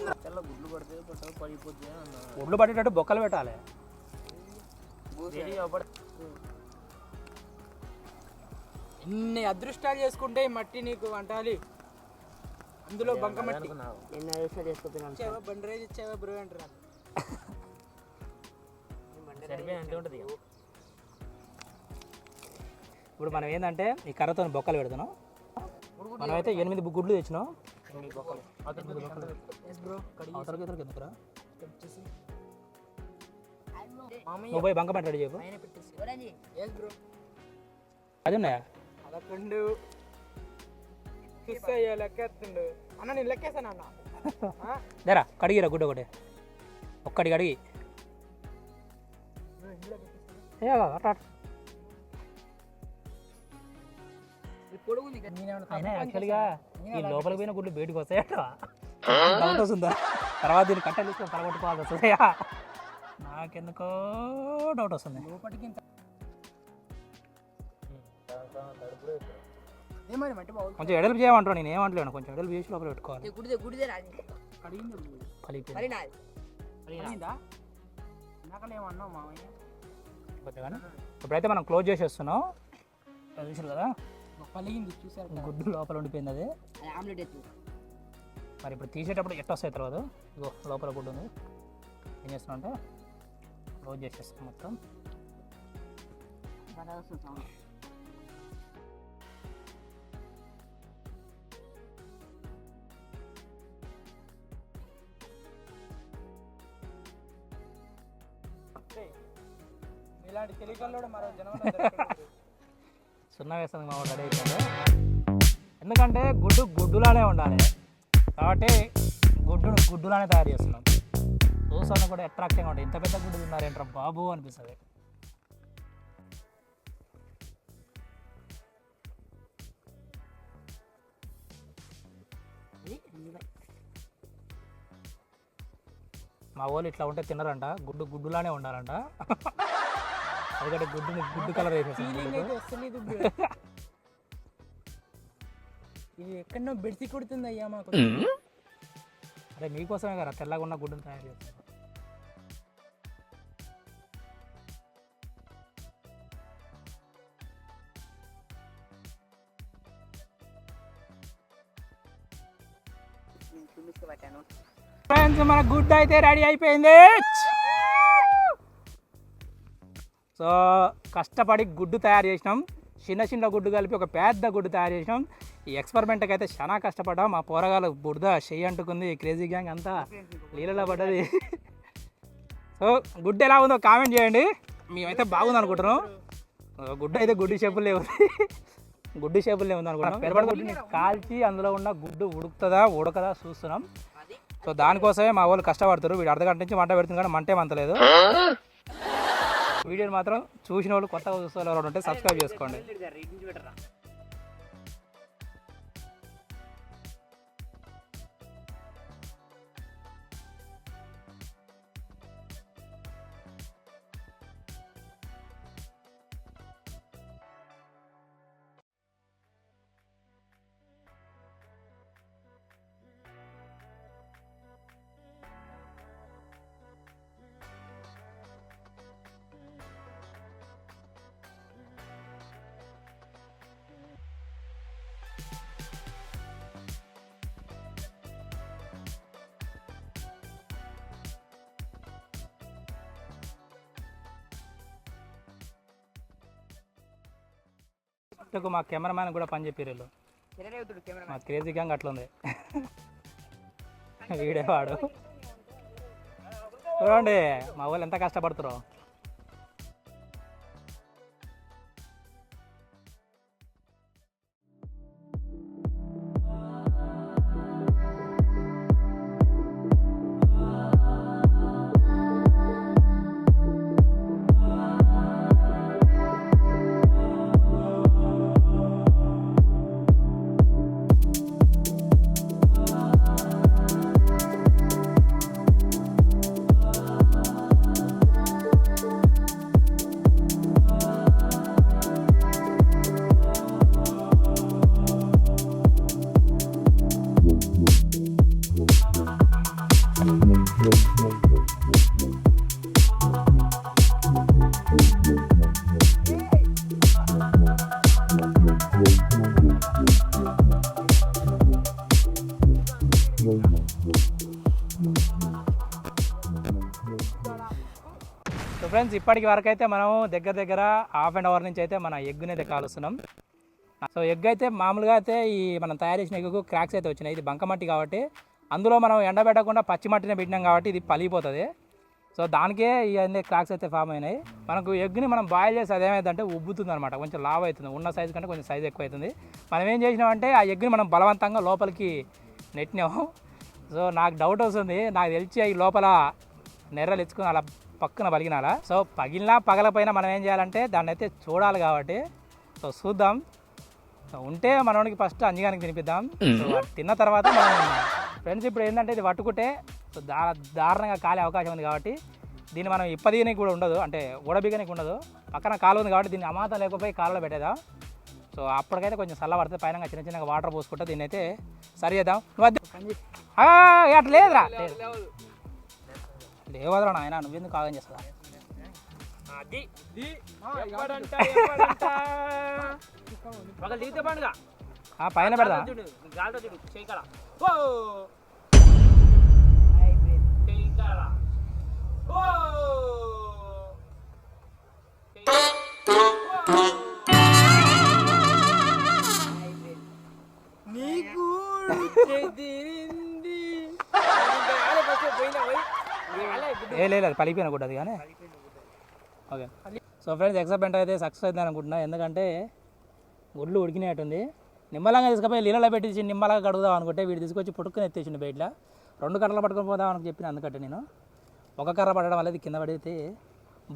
గుడ్లు పట్టేటట్టు బొక్కలు పెట్టాలి. ఎన్ని అదృష్టాలు చేసుకుంటే ఈ మట్టి నీకు వంటాలి. అందులో బంకమట్టి ఇచ్చావా, బండరేజ్ ఇచ్చావా బ్రో అంటారు. ఇప్పుడు మనం ఏంటంటే ఈ కర్రతో బొక్కలు పెడుతున్నాం. మనమైతే 8 గుడ్లు తెచ్చినాం. నువ్వు పోయి బంక పెట్టాడు చెప్పు. అది ఉన్నాయా? అదొకండు లెక్కేస్తుండు అన్న. నేను లెక్కేసాను అన్న. దరా కడిగిరా గుడ్డ ఒకటి. ఒక్కడి కడిగి యాక్చువల్గా ఈ లోపలికి పోయిన గుడ్లు బయటకు వస్తాయట. డౌట్ వస్తుందా? తర్వాత దీన్ని కట్టెలు తీసుకొని పడగొట్టుకోవాల్సి వస్తుంది. నాకెందుకో డౌట్ వస్తుంది. కొంచెం ఎడలు చేయమంటాను. నేను ఏమంటలేను. కొంచెం ఎడలు చేసి లోపల పెట్టుకోవాలి. ఇప్పుడైతే మనం క్లోజ్ చేసేస్తున్నాం. చూసారు కదా చూసారు గుడ్డు లోపల ఉండిపోయింది. అది మరి ఇప్పుడు తీసేటప్పుడు ఎట్ట వస్తాయి తర్వాత. ఇగో లోపల గుడ్డు ఉంది. ఏం చేస్తున్నాం అంటే క్లోజ్ చేసేస్తాం మొత్తం. ఇలాంటి తెలియకల్లో మరో జనం సున్నా వేస్తుంది మా రెడీ అయిపోయింది. ఎందుకంటే గుడ్డు గుడ్డులానే ఉండాలి కాబట్టి గుడ్డులానే తయారు చేస్తున్నాం. చూసాను కూడా అట్రాక్టింగ్గా ఉంటుంది. ఇంత పెద్ద గుడ్డు తిన్నారేంట్రా బాబు అనిపిస్తుంది. మా వాళ్ళు ఇట్లా ఉంటే తినరంట. గుడ్డులానే ఉండాలంట. ఎందుకంటే గుడ్డు కలర్ వేసేసి ఇది ఎక్కడో బెడిసి కొడుతుంది అయ్యా మాకు. అదే మీకోసమే కదా తెల్లగా ఉన్న గుడ్డును తయారు చేస్తాను. ఫ్రెండ్స్ మన గుడ్డు అయితే రెడీ అయిపోయింది. సో కష్టపడి గుడ్డు తయారు చేసినాం. చిన్న గుడ్డు కలిపి ఒక పెద్ద గుడ్డు తయారు చేసినాం. ఈ ఎక్స్పెరిమెంట్కి అయితే చాలా కష్టపడ్డాం. మా పోరగాలు బురద చెయ్యి అంటుకుంది. క్రేజీ గ్యాంగ్ అంతా నీళ్ళలో పడ్డది. సో గుడ్డు ఎలా ఉందో కామెంట్ చేయండి. మేమైతే బాగుంది అనుకుంటున్నాం. గుడ్డు అయితే గుడ్డు షేపులే ఉంది. గుడ్డు షేపులే ఉంది అనుకుంటున్నాం. పెరబడి గుడ్డుని కాల్చి అందులో ఉన్న గుడ్డు ఉడకదా చూస్తున్నాం. సో దానికోసమే మా వాళ్ళు కష్టపడుతారు. వీడు అర్ధగంట నుంచి మంట పెడుతుంది కానీ మంటే మంతలేదు. వీడియోని మాత్రం చూసిన వాళ్ళు కొత్తగా చూసే వాళ్ళు ఉంటే సబ్స్క్రైబ్ చేసుకోండి. మా కెమెరామ్యాన్ కూడా పని చెప్పారు. మా క్రేజీ గ్యాంగ్ అట్లా ఉంది. వీడేవాడు చూడండి మా వాళ్ళు ఎంత కష్టపడుతారో. సో ఫ్రెండ్స్ ఇప్పటికి వరకు అయితే మనం దగ్గర హాఫ్ అన్ అవర్ నుంచి అయితే మన ఎగ్గుని అయితే కాలుస్తున్నాం. సో ఎగ్ అయితే మామూలుగా అయితే ఈ మనం తయారు చేసిన ఎగ్గుకు క్రాక్స్ అయితే వచ్చినాయి. ఇది బంకమట్టి కాబట్టి అందులో మనం ఎండబెట్టకుండా పచ్చి మట్టిని పెట్టినాం కాబట్టి ఇది పలిగిపోతుంది. సో దానికే ఇవన్నీ క్రాక్స్ అయితే ఫామ్ అయినాయి. మనకు ఎగ్ని మనం బాయిల్ చేసి అదేమైందంటే ఉబ్బుతుంది అనమాట, కొంచెం లావ్ అవుతుంది, ఉన్న సైజు కంటే కొంచెం సైజు ఎక్కువ అవుతుంది. మనం ఏం చేసినామంటే ఆ ఎగ్ని మనం బలవంతంగా లోపలికి నెట్టినాము. సో నాకు డౌట్ వస్తుంది, నాకు తెలిసి ఈ లోపల నెర్రలు ఎచ్చుకుని అలా పక్కన పగిలినాలా. సో పగిలినా పగలపోయినా మనం ఏం చేయాలంటే దాన్ని అయితే చూడాలి కాబట్టి సో చూద్దాం. సో ఉంటే మనోడికి ఫస్ట్ అంజగానికి తినిపిద్దాం. సో తిన్న తర్వాత మనం ఫ్రెండ్స్ ఇప్పుడు ఏంటంటే ఇది పట్టుకుంటే సో దారుణంగా కాలే అవకాశం ఉంది కాబట్టి దీన్ని మనం ఇప్పదీయనికి కూడా ఉండదు, అంటే ఉడబిగనికి ఉండదు. పక్కన కాలు ఉంది కాబట్టి దీన్ని అమాతం లేకపోయి కాలులో పెట్టేద్దాం. సో అప్పటికైతే కొంచెం చల్ల పడుతుంది, పైన చిన్నగా వాటర్ పోసుకుంటే దీన్ని అయితే సరి చేద్దాం. అట్లా లేదురా, లేవదురా నాయన, నువ్వెందుకు కాగం చేస్తా. పైన పెడదా నీకు లేదు పలిపోయిన కూడా అది కానీ. ఓకే సో ఫ్రెండ్స్ ఎక్సపెంట్ అయితే సక్సెస్ అవుతుంది అనుకుంటున్నా, ఎందుకంటే గుడ్లు ఉడికినట్టుంది. నిమ్మలంగా తీసుకుపోయి నీళ్ళలో పెట్టించి నిమ్మలంగా కడుగుదాం అనుకుంటే వీడు తీసుకొచ్చి పుట్టుకుని ఎత్తేసిండు బయట. 2 కర్రలు పట్టుకొని పోదాం అని చెప్పిన, అందుకంటే నేను ఒక కర్ర పడడం వల్ల కింద పడితే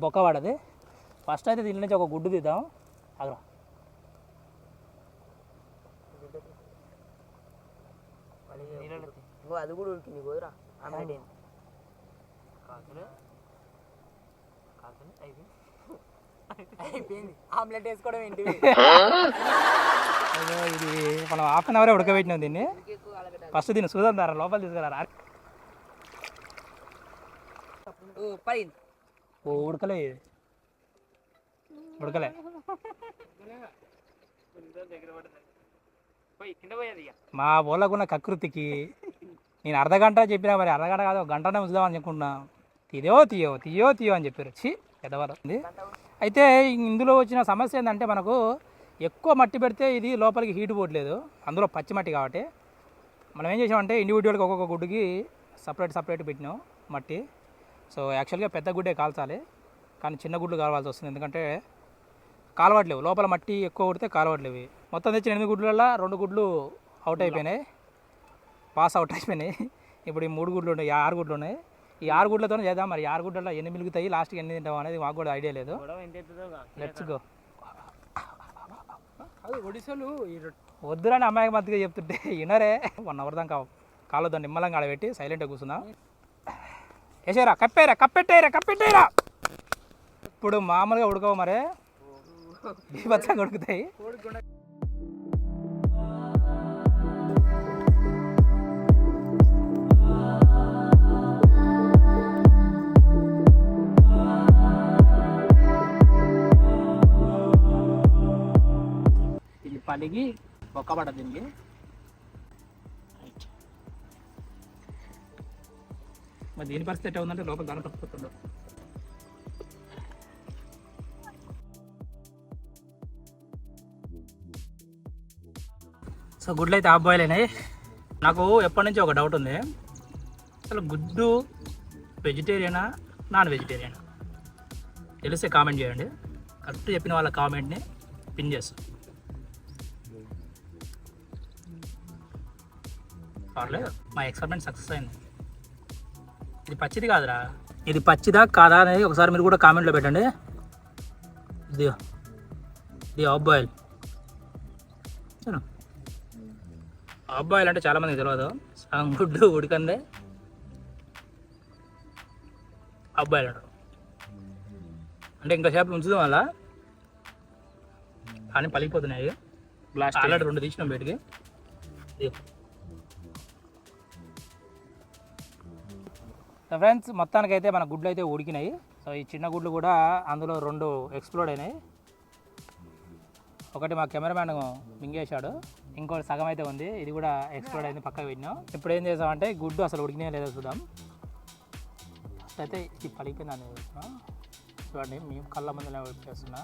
బొక్క పడది. ఫస్ట్ అయితే దీని నుంచి ఒక గుడ్డు తీద్దాం. అక్కడ అది కూడా ఉడికింది కుదరా అయిపోయింది. ఆమ్లెట్ వేసుకోవడం ఏంటి? ఇది మనం హాఫ్ అన్ అవరే ఉడకబెట్టినాం దీన్ని. ఫస్ట్ దీన్ని చూద్దాం దారా, లోపల తీసుకురారా. ఓ ఉడకలే ఉడకలే మా ఊళ్ళకున్న కకృతికి నేను అర్ధగంట చెప్పినా, మరి అర్ధగంట కాదు ఒక గంటనే ఉంచుదామని చెప్పుకున్నా. తీయో అని చెప్పారు. పెద్దవాళ్ళు అయితే ఇందులో వచ్చిన సమస్య ఏంటంటే మనకు ఎక్కువ మట్టి పెడితే ఇది లోపలికి హీట్ పోవట్లేదు, అందులో పచ్చి మట్టి కాబట్టి మనం ఏం చేసామంటే ఇండివిజువల్గా ఒక్కొక్క గుడ్డుకి సపరేట్ పెట్టినాం మట్టి. సో యాక్చువల్గా పెద్ద గుడ్డే కాల్చాలి, కానీ చిన్న గుడ్లు కావాల్సి వస్తుంది, ఎందుకంటే కాలవట్లేవు, లోపల మట్టి ఎక్కువ కొడితే కాలవట్లేవు. మొత్తం తెచ్చిన 8 గుడ్లలో 2 గుడ్లు అవుట్ అయిపోయినాయి, పాస్ అవుట్ అయిపోయినాయి. ఇప్పుడు ఈ 3 గుడ్లు ఉన్నాయి, 6 గుడ్లు ఉన్నాయి. ఈ 6 గుడ్లతోనే చేద్దాం. మరి 6 గుడ్లలో ఎన్ని మిలుగుతాయి, లాస్ట్కి ఎన్ని తింటాం అనేది మాకు కూడా ఐడియా లేదు. Let's go. ఒడిసలు వద్దురని అమ్మాయికి మధ్యగా చెప్తుంటే వినరే. 1 అవర్ దాకా కాలుతో నిమ్మలంగా ఆడబెట్టి సైలెంట్గా కూర్చుందాం. వేసేరా, కప్పెట్టేరా. ఇప్పుడు మామూలుగా ఉడకవు, మరే బీభత్సంగా ఉడుకుతాయి. ఇది పలిగి ఒక్కబడ్డది దీనికి. మరి దీని పరిస్థితి ఎట్లా ఉందంటే లోపల దాని పట్టుకుంటుండవు. సో గుడ్లు అయితే హాఫ్ బాయిల్ అయినాయి. నాకు ఎప్పటి నుంచి ఒక డౌట్ ఉంది, అసలు గుడ్డు వెజిటేరియనా నాన్ వెజిటేరియనా తెలిస్తే కామెంట్ చేయండి. కరెక్ట్ చెప్పిన వాళ్ళ కామెంట్ని పిన్ చేస్తాం. పర్లేదు, మా ఎక్స్పెరిమెంట్ సక్సెస్ అయింది. ఇది పచ్చిది కాదురా, ఇది పచ్చిదా కాదా అనేది ఒకసారి మీరు కూడా కామెంట్లో పెట్టండి. ఇది హాఫ్ బాయిల్. హాఫ్ బాయిల్ అంటే చాలామందికి తెలియదు. సగం గుడ్డు ఉడికందే హాఫ్ బాయిల్ అంటారు. అంటే ఇంకా సేపు ఉంచుదాం అలా కానీ పలిగిపోతున్నాయి. గ్లాస్ ఆల్రెడీ 2 తీసినాం బయటికి. సో ఫ్రెండ్స్, మొత్తానికైతే మన గుడ్లు అయితే ఉడికినాయి. సో ఈ చిన్న గుడ్లు కూడా అందులో 2 ఎక్స్ప్లోడ్ అయినాయి. ఒకటి మా కెమెరామ్యాన్ మింగేశాడు, ఇంకోటి సగం అయితే ఉంది, ఇది కూడా ఎక్స్ప్లోడ్ అయింది, పక్కకు పెట్టినాం. ఇప్పుడు ఏం చేసామంటే గుడ్డు అసలు ఉడికినాయో లేదో చూద్దాం. ఫస్ట్ అయితే ఇది పలికిందని చూస్తున్నాం. చూడండి, మేము కళ్ళ ముందునే చేస్తున్నా.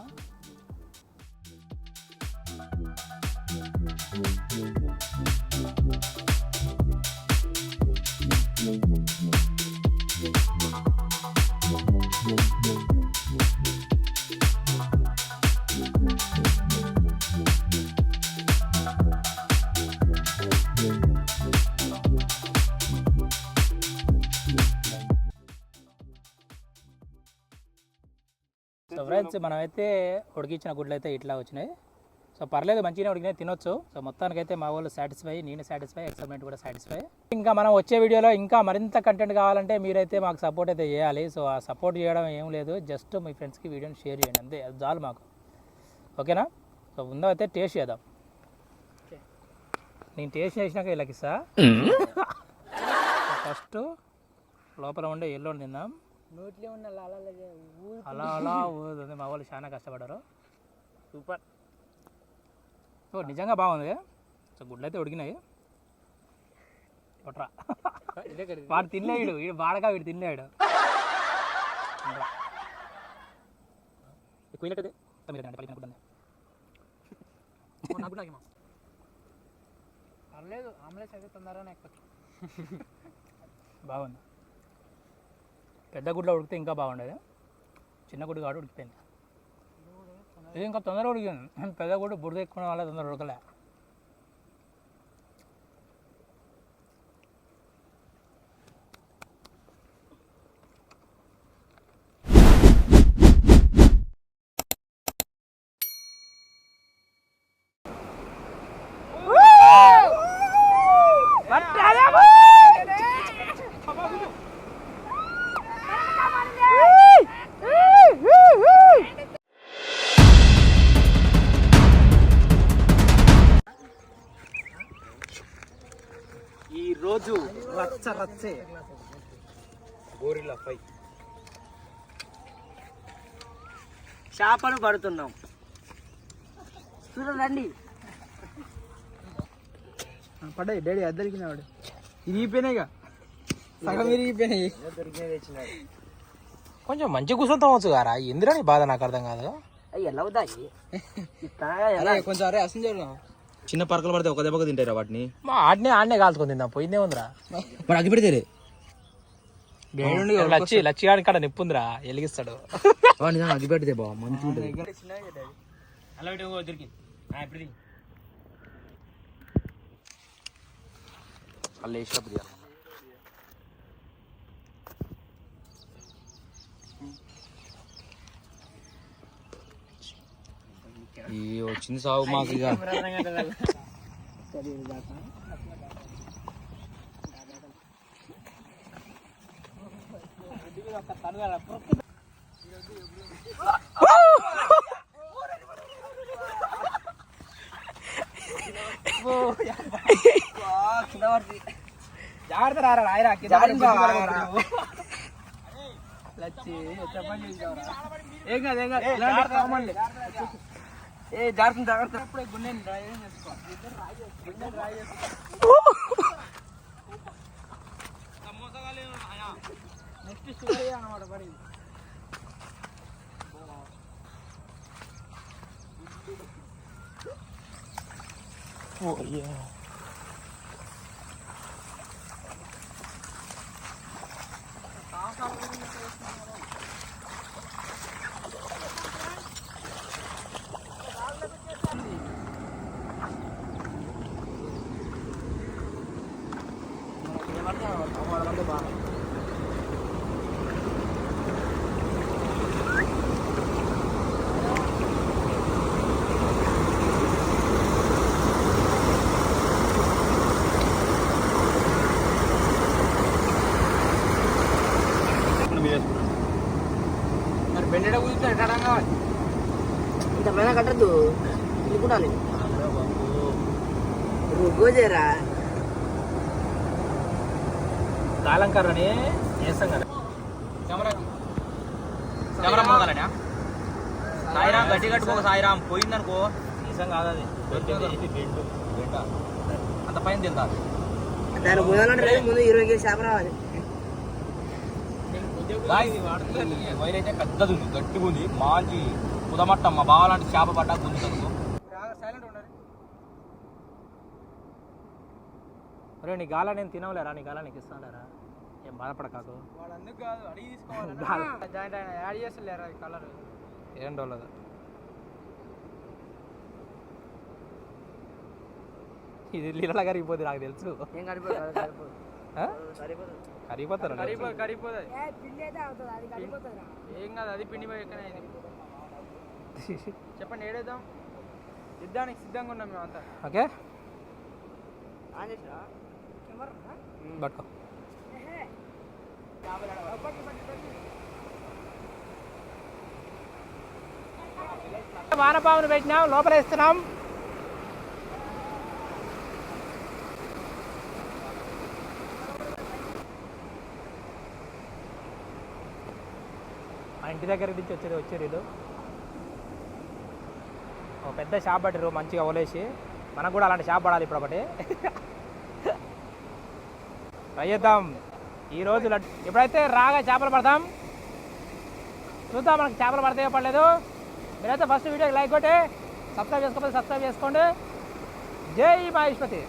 సో ఫ్రెండ్స్, మనమైతే ఉడికించిన గుడ్లు అయితే ఇట్లా వచ్చినాయి. సో పర్లేదు, మంచిగానే ఉడికినాయి, తినొచ్చు. సో మొత్తానికైతే మా వాళ్ళు సాటిస్ఫై, నేను సాటిస్ఫై, ఎక్స్పెరిమెంట్ కూడా సాటిస్ఫై. ఇంకా మనం వచ్చే వీడియోలో ఇంకా మరింత కంటెంట్ కావాలంటే మీరైతే మాకు సపోర్ట్ అయితే చేయాలి. సో ఆ సపోర్ట్ చేయడం ఏం లేదు, జస్ట్ మీ ఫ్రెండ్స్కి వీడియోని షేర్ చేయండి అంతే, అది చాలు మాకు. ఓకేనా? సో ముందు అయితే టేస్ట్ చేద్దాం. నేను టేస్ట్ చేసినాక వీళ్ళకి ఇస్తా. ఫస్ట్ లోపల ఉండే ఎల్లో తిందాం. నోట్లో ఉన్న అలా అలా ఊరుతుంది. మా వాళ్ళు చాలా కష్టపడ్డారు. సూపర్. ఓ నిజంగా బాగుంది. సో గుడ్లు అయితే ఉడికినాయి. కొట్రా, వాడు తినలేడు, వీడు బాడగా వీడు తినలేడు. పర్లేదు, ఆమ్లెట్స్ అయితే తొందరగానే ఎక్కువ. బాగుంది. పెద్ద గుడ్లో ఉడికితే ఇంకా బాగుండేది, చిన్న గుడ్డు కాడు ఉడికిపోయింది. ఇది ఇంకా తొందరగా ఉడికింది. పెద్ద గుడ్డు బురద ఎక్కువ వల్ల తొందరగా ఉడకలే. ఈరోజు రచ్చే గోరిల్లా ఫ్రై. చేపలు పడుతున్నాం చూడండి. పడ్డాయి డాడీ, అది దొరికినాడు. ఇరిగిపోయినాయిగా, సగం ఇరిగిపోయినాయి. కొంచెం మంచి కూర్చొని కారా, ఎందురా నీ బాధ నాకు అర్థం కాదు. అవి ఎలా అవుతాయి? కొంచెం అరే అసం చేయడం. చిన్న పరకలు పడితే ఒక దెబ్బకు తింటారా వాటిని? మా ఆడనే కాల్చుకొని తిందాం, పోయిందే ఉందిరా. మరి అగ్గి పెడితే లచ్చి గాడి కాడ నిప్పుందిరా, వెలిగిస్తాడు. అగ్గి పెడితే బాగా మంచిగా ఉంటుంది. అలా వేసినప్పుడు ఈ వచ్చింది సాగు మాకు ఇక. జాగ్రత్త రారా రాయరా లచ్చి ఏం కాదు ఏం కాదు ఏ జాగ్రత్త జాగ్రత్త అప్పుడే గుండెని డ్రై చేసుకో గుండె డ్రై చేసుకో నెక్స్ట్ షుగర్ అన్నమాట పడింది. మరి బెండెడ కూర్చుంటే ఎక్కడ కావాలి ఇంత పైన కట్టద్దు ఇల్లుకుంటాను గోజేరా కాలంకర్రని చేస్తాం కదా. కెమెరా మోగాలనా సాయిరామ్ గట్టి కట్టుకో సాయిరామ్ పోయిందనుకో నిజం కాదు అది. అంత పైన తిందా దాని పోయాలంటే ముందు 20 కేజీ చేప రావాలి. వైర్ అయితే పెద్దది ఉంది గట్టిగా ఉంది మంచి కుదమట్టం మా బావ లాంటి చేప పడ్డా గుంజుతుంది. సైలెంట్ ఉండాలి. అరే నీ గాలా నేను తినవలేరా, నీ గాలా నీకు ఇస్తానులేరా, ఏం బాధపడకాకు. వాడు అందుకు కాదు అడిగి తీసుకోవాలి. జాయింట్ ఆయన యాడ్ చేస్తలేరా ఈ కలర్ ఏం డోలేదు. ఇది నీళ్ళ కరిగిపోతుంది నాకు తెలుసు. ఏం కరిపోతుంది ఆ? కరిగిపోతారు కరిగిపోతుంది. ఏం కాదు అది పిండి పోయి ఎక్కడ చెప్పండి ఏడేద్దాం. యుద్ధానికి సిద్ధంగా ఉన్నాం మేమంతా. ఓకే పట్టుకో. వానపామును పెట్టినాం, లోపల వేస్తున్నాం. మా ఇంటి దగ్గర నుంచి వచ్చారు వీళ్ళు. ఒక పెద్ద షాప్ పట్టారు మంచిగా వలేసి. మనకు కూడా అలాంటి షాప్ పడాలి ఇప్పుడు ఒకటి. ట్రై చేద్దాం ఈరోజు. ఇప్పుడైతే రాగా చేపలు పడతాం, చూద్దాం మనకి చేపలు పడతాయో పడలేదు. మీరైతే ఫస్ట్ వీడియోకి లైక్ కొట్టి సబ్స్క్రైబ్ చేసుకోకపోతే సబ్స్క్రైబ్ చేసుకోండి. జై మహేష్పతి.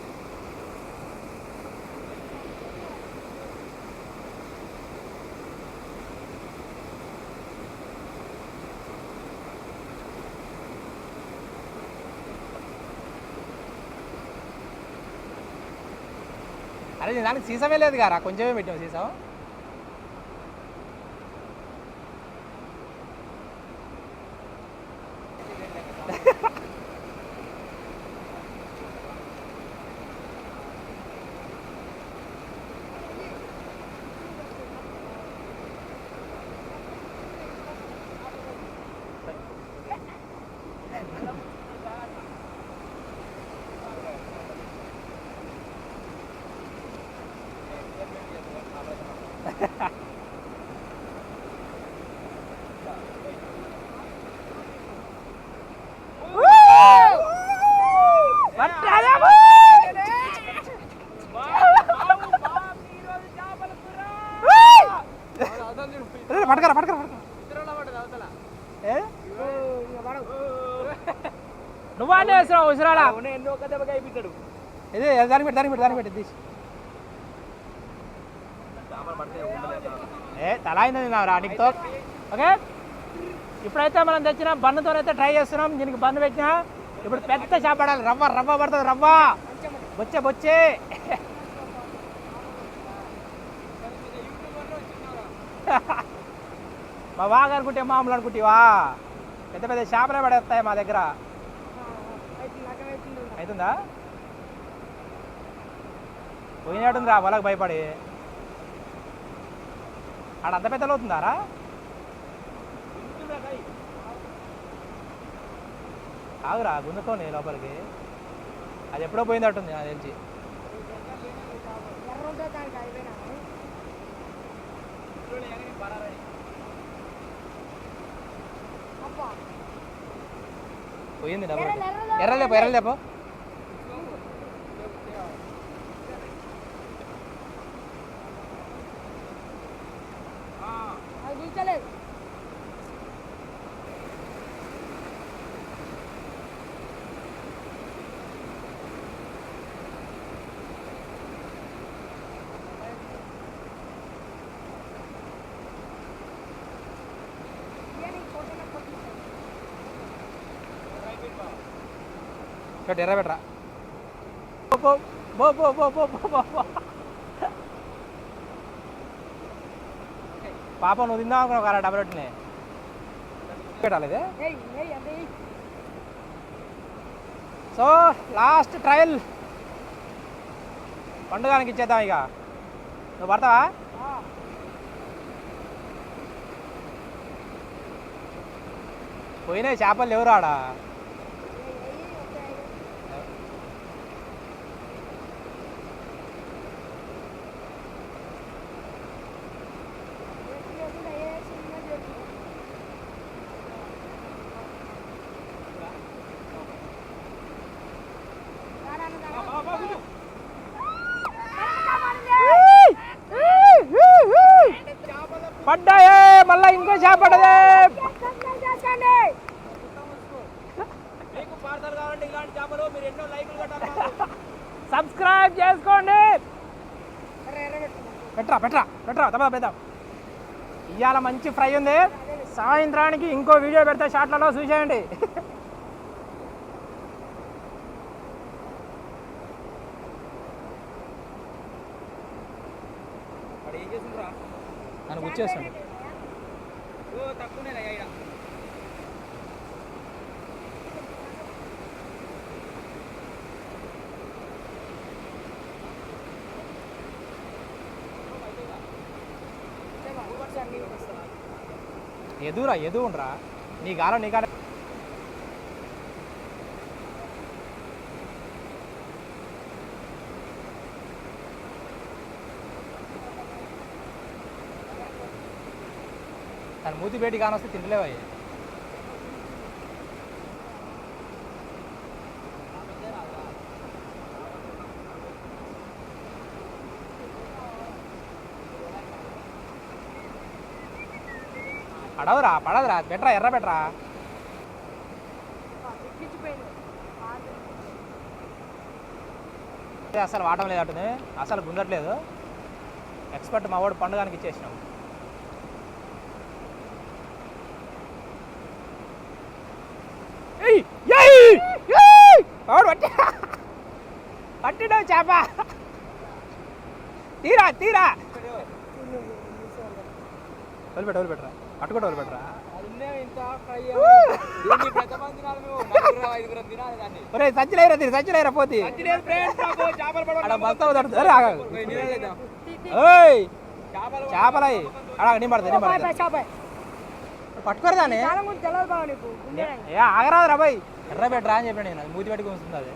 అరే దానికి సీసమే లేదు కదా, కొంచెమే పెట్టాం సీసం. పట్టుకరా పట్టుకరా నువ్వు అన్నీ వేస్తున్నావు ఉసిరాడా. ఇది దానికి పెట్టి తీసి తలా అయింది రా నీకుతో. ఓకే ఇప్పుడైతే మనం తెచ్చిన బన్నుతోనైతే ట్రై చేస్తున్నాం. దీనికి బన్ను పెట్టినా ఇప్పుడు పెద్ద చేప పడాలి. రవ్వ పడుతుంది, రవ్వ బొచ్చే. మా బాగా అనుకుంటే మామూలు అనుకుంటేవా, పెద్ద పెద్ద చేపలే పడేస్తాయి మా దగ్గర. అవుతుందా పోయినట్టుందిరా వాళ్ళకి భయపడి. ఆడ అంత పెద్దలు అవుతుందారా? ఆగురా గుంజుకోని లోపలికి. అది ఎప్పుడో పోయిందట్టుంది నాకు తెలిసి. పోయింది డబ్బు. ఎర్రలేపో పెట్టు ఎర్ర పెట్టరా బో బో బో బో బో బో బో బో. పాప నువ్వు తిందాం అనుకున్నావు కదా డబ్బు రొట్టిని పెట్టాలి ఇది. సో లాస్ట్ ట్రయల్ పండుగానికి ఇచ్చేద్దాం ఇక. నువ్వు పడతావా? పోయినాయి చేపలు ఎవరు ఆడ? పడ్డాయే మళ్ళా ఇంకో చేప పడ్డదే. మీకు పార్సల్ కావాలంటే ఇలాంటి చేపలు మీరు ఎన్నో లైకులు కట్టాలి. సబ్స్క్రైబ్ చేసుకోండి. పెట్టరా పెట్టరా పెట్టరా తప్ప పెద్దాం. ఇవాళ మంచి ఫ్రై ఉంది. సాయంత్రానికి ఇంకో వీడియో పెడితే షార్ట్లలో చూసేయండి. ఏం చేసిండ్రా? నన్ను గుచ్చేస్తాను. తక్కువనే ఎదురా ఎదు ఉండరా నీ గాలం నీ కాడ. తను మూతి బేటి కానొస్తే తింటలేవా? పడవరా పడదురా బెటరా ఎర్ర బెటరా. అసలు వాటం లేదు అటునే అసలు గుంజట్లేదు. ఎక్స్పర్ట్ మా వాడు పండుగానికి ఇచ్చేసినాం. పట్టినావు చేప. తీరా తీరా వదిలిపెట్ట వదిలిపెట్టరా పట్టుకుంటా వదిలిపెట్టరా. సచ్చిలేరా తిని సచ్చిలేరా పోతే చేపలై అడా నీ పడతా పట్టుకోరు దాన్ని. ఏ ఆగరాదు రా బాయ్ ఎర్ర పెట్టరా అని చెప్పాను నేను. మూతి పెట్టుకుని వస్తుంది అది.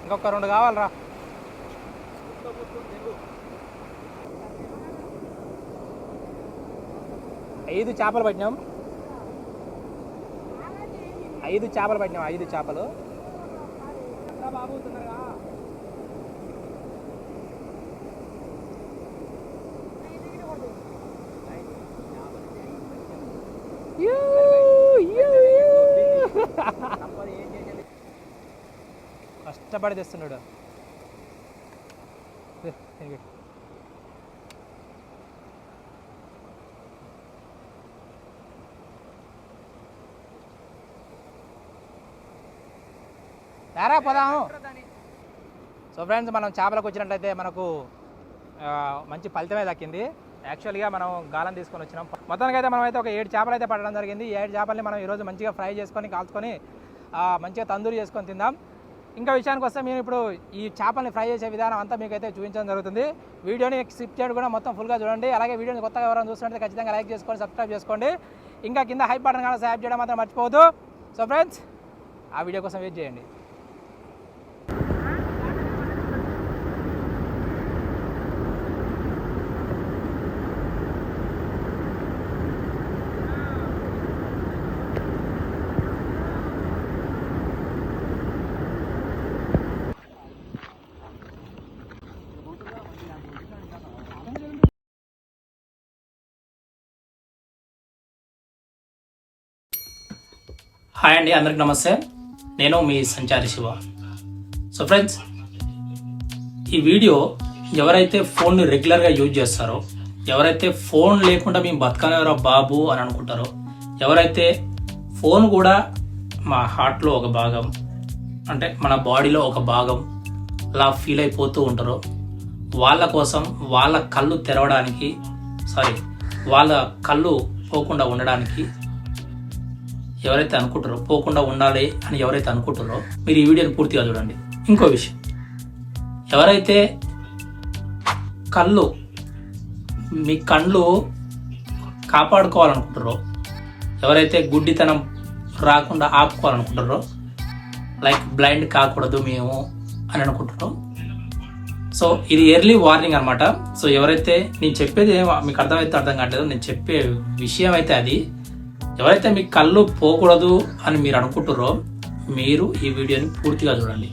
ఇంకొక 2 కావాలరా. ఐదు చేపలు పట్టినాం 5 చేపలు పట్టినాం 5 చేపలు. కష్టపడి తెస్తున్నాడు. రారా పోదాము. సో ఫ్రెండ్స్ మనం చేపలకు వచ్చినట్లయితే మనకు మంచి ఫలితమే దక్కింది. యాక్చువల్గా మనం గాలం తీసుకొని వచ్చినాం. మొత్తానికి అయితే మనం అయితే ఒక 7 చేపలు అయితే పడడం జరిగింది. 7 చేపల్ని మనం ఈరోజు మంచిగా ఫ్రై చేసుకొని కాల్చుకొని మంచిగా తందూరి చేసుకొని తిందాం. ఇంకా విషయానికి వస్తే మేము ఇప్పుడు ఈ చేపల్ని ఫ్రై చేసే విధానం అంతా మీకైతే చూపించడం జరుగుతుంది. వీడియోని స్కిప్ చేయడం కూడా మొత్తం ఫుల్గా చూడండి. అలాగే వీడియోని కొత్తగా ఎవరైనా చూస్తుంటే ఖచ్చితంగా లైక్ చేసుకోండి, సబ్స్క్రైబ్ చేసుకోండి. ఇంకా కింద హైప్ బటన్ కానీ సబ్స్క్రైబ్ చేయడం మాత్రం మర్చిపోవద్దు. సో ఫ్రెండ్స్ ఆ వీడియో కోసం వెయిట్ చేయండి. హాయ్ అండి, అందరికి నమస్తే. నేను మీ సంచారి శివ. సో ఫ్రెండ్స్, ఈ వీడియో ఎవరైతే ఫోన్ని రెగ్యులర్గా యూజ్ చేస్తారో, ఎవరైతే ఫోన్ లేకుండా మేము బతకలేరా బాబు అని అనుకుంటారో, ఎవరైతే ఫోన్ కూడా మా హార్ట్లో ఒక భాగం, అంటే మన బాడీలో ఒక భాగం అలా ఫీల్ అయిపోతూ ఉంటారో, వాళ్ళ కోసం వాళ్ళ కళ్ళు తెరవడానికి, వాళ్ళ కళ్ళు పోకుండా ఉండడానికి ఎవరైతే అనుకుంటారో, పోకుండా ఉండాలి అని ఎవరైతే అనుకుంటారో మీరు ఈ వీడియోని పూర్తిగా చూడండి. ఇంకో విషయం, ఎవరైతే మీ కళ్ళు కాపాడుకోవాలనుకుంటారో, ఎవరైతే గుడ్డితనం రాకుండా ఆపుకోవాలనుకుంటారో, లైక్ బ్లైండ్ కాకూడదు మేము అని అనుకుంటారో, సో ఇది ఎర్లీ వార్నింగ్ అనమాట. సో ఎవరైతే నేను చెప్పేది మీకు అర్థమైతే అర్థం కావట్లేదు, నేను చెప్పే విషయం అయితే అది, ఎవరైతే మీ కళ్ళు పోకూడదు అని మీరు అనుకుంటారో మీరు ఈ వీడియోని పూర్తిగా చూడండి.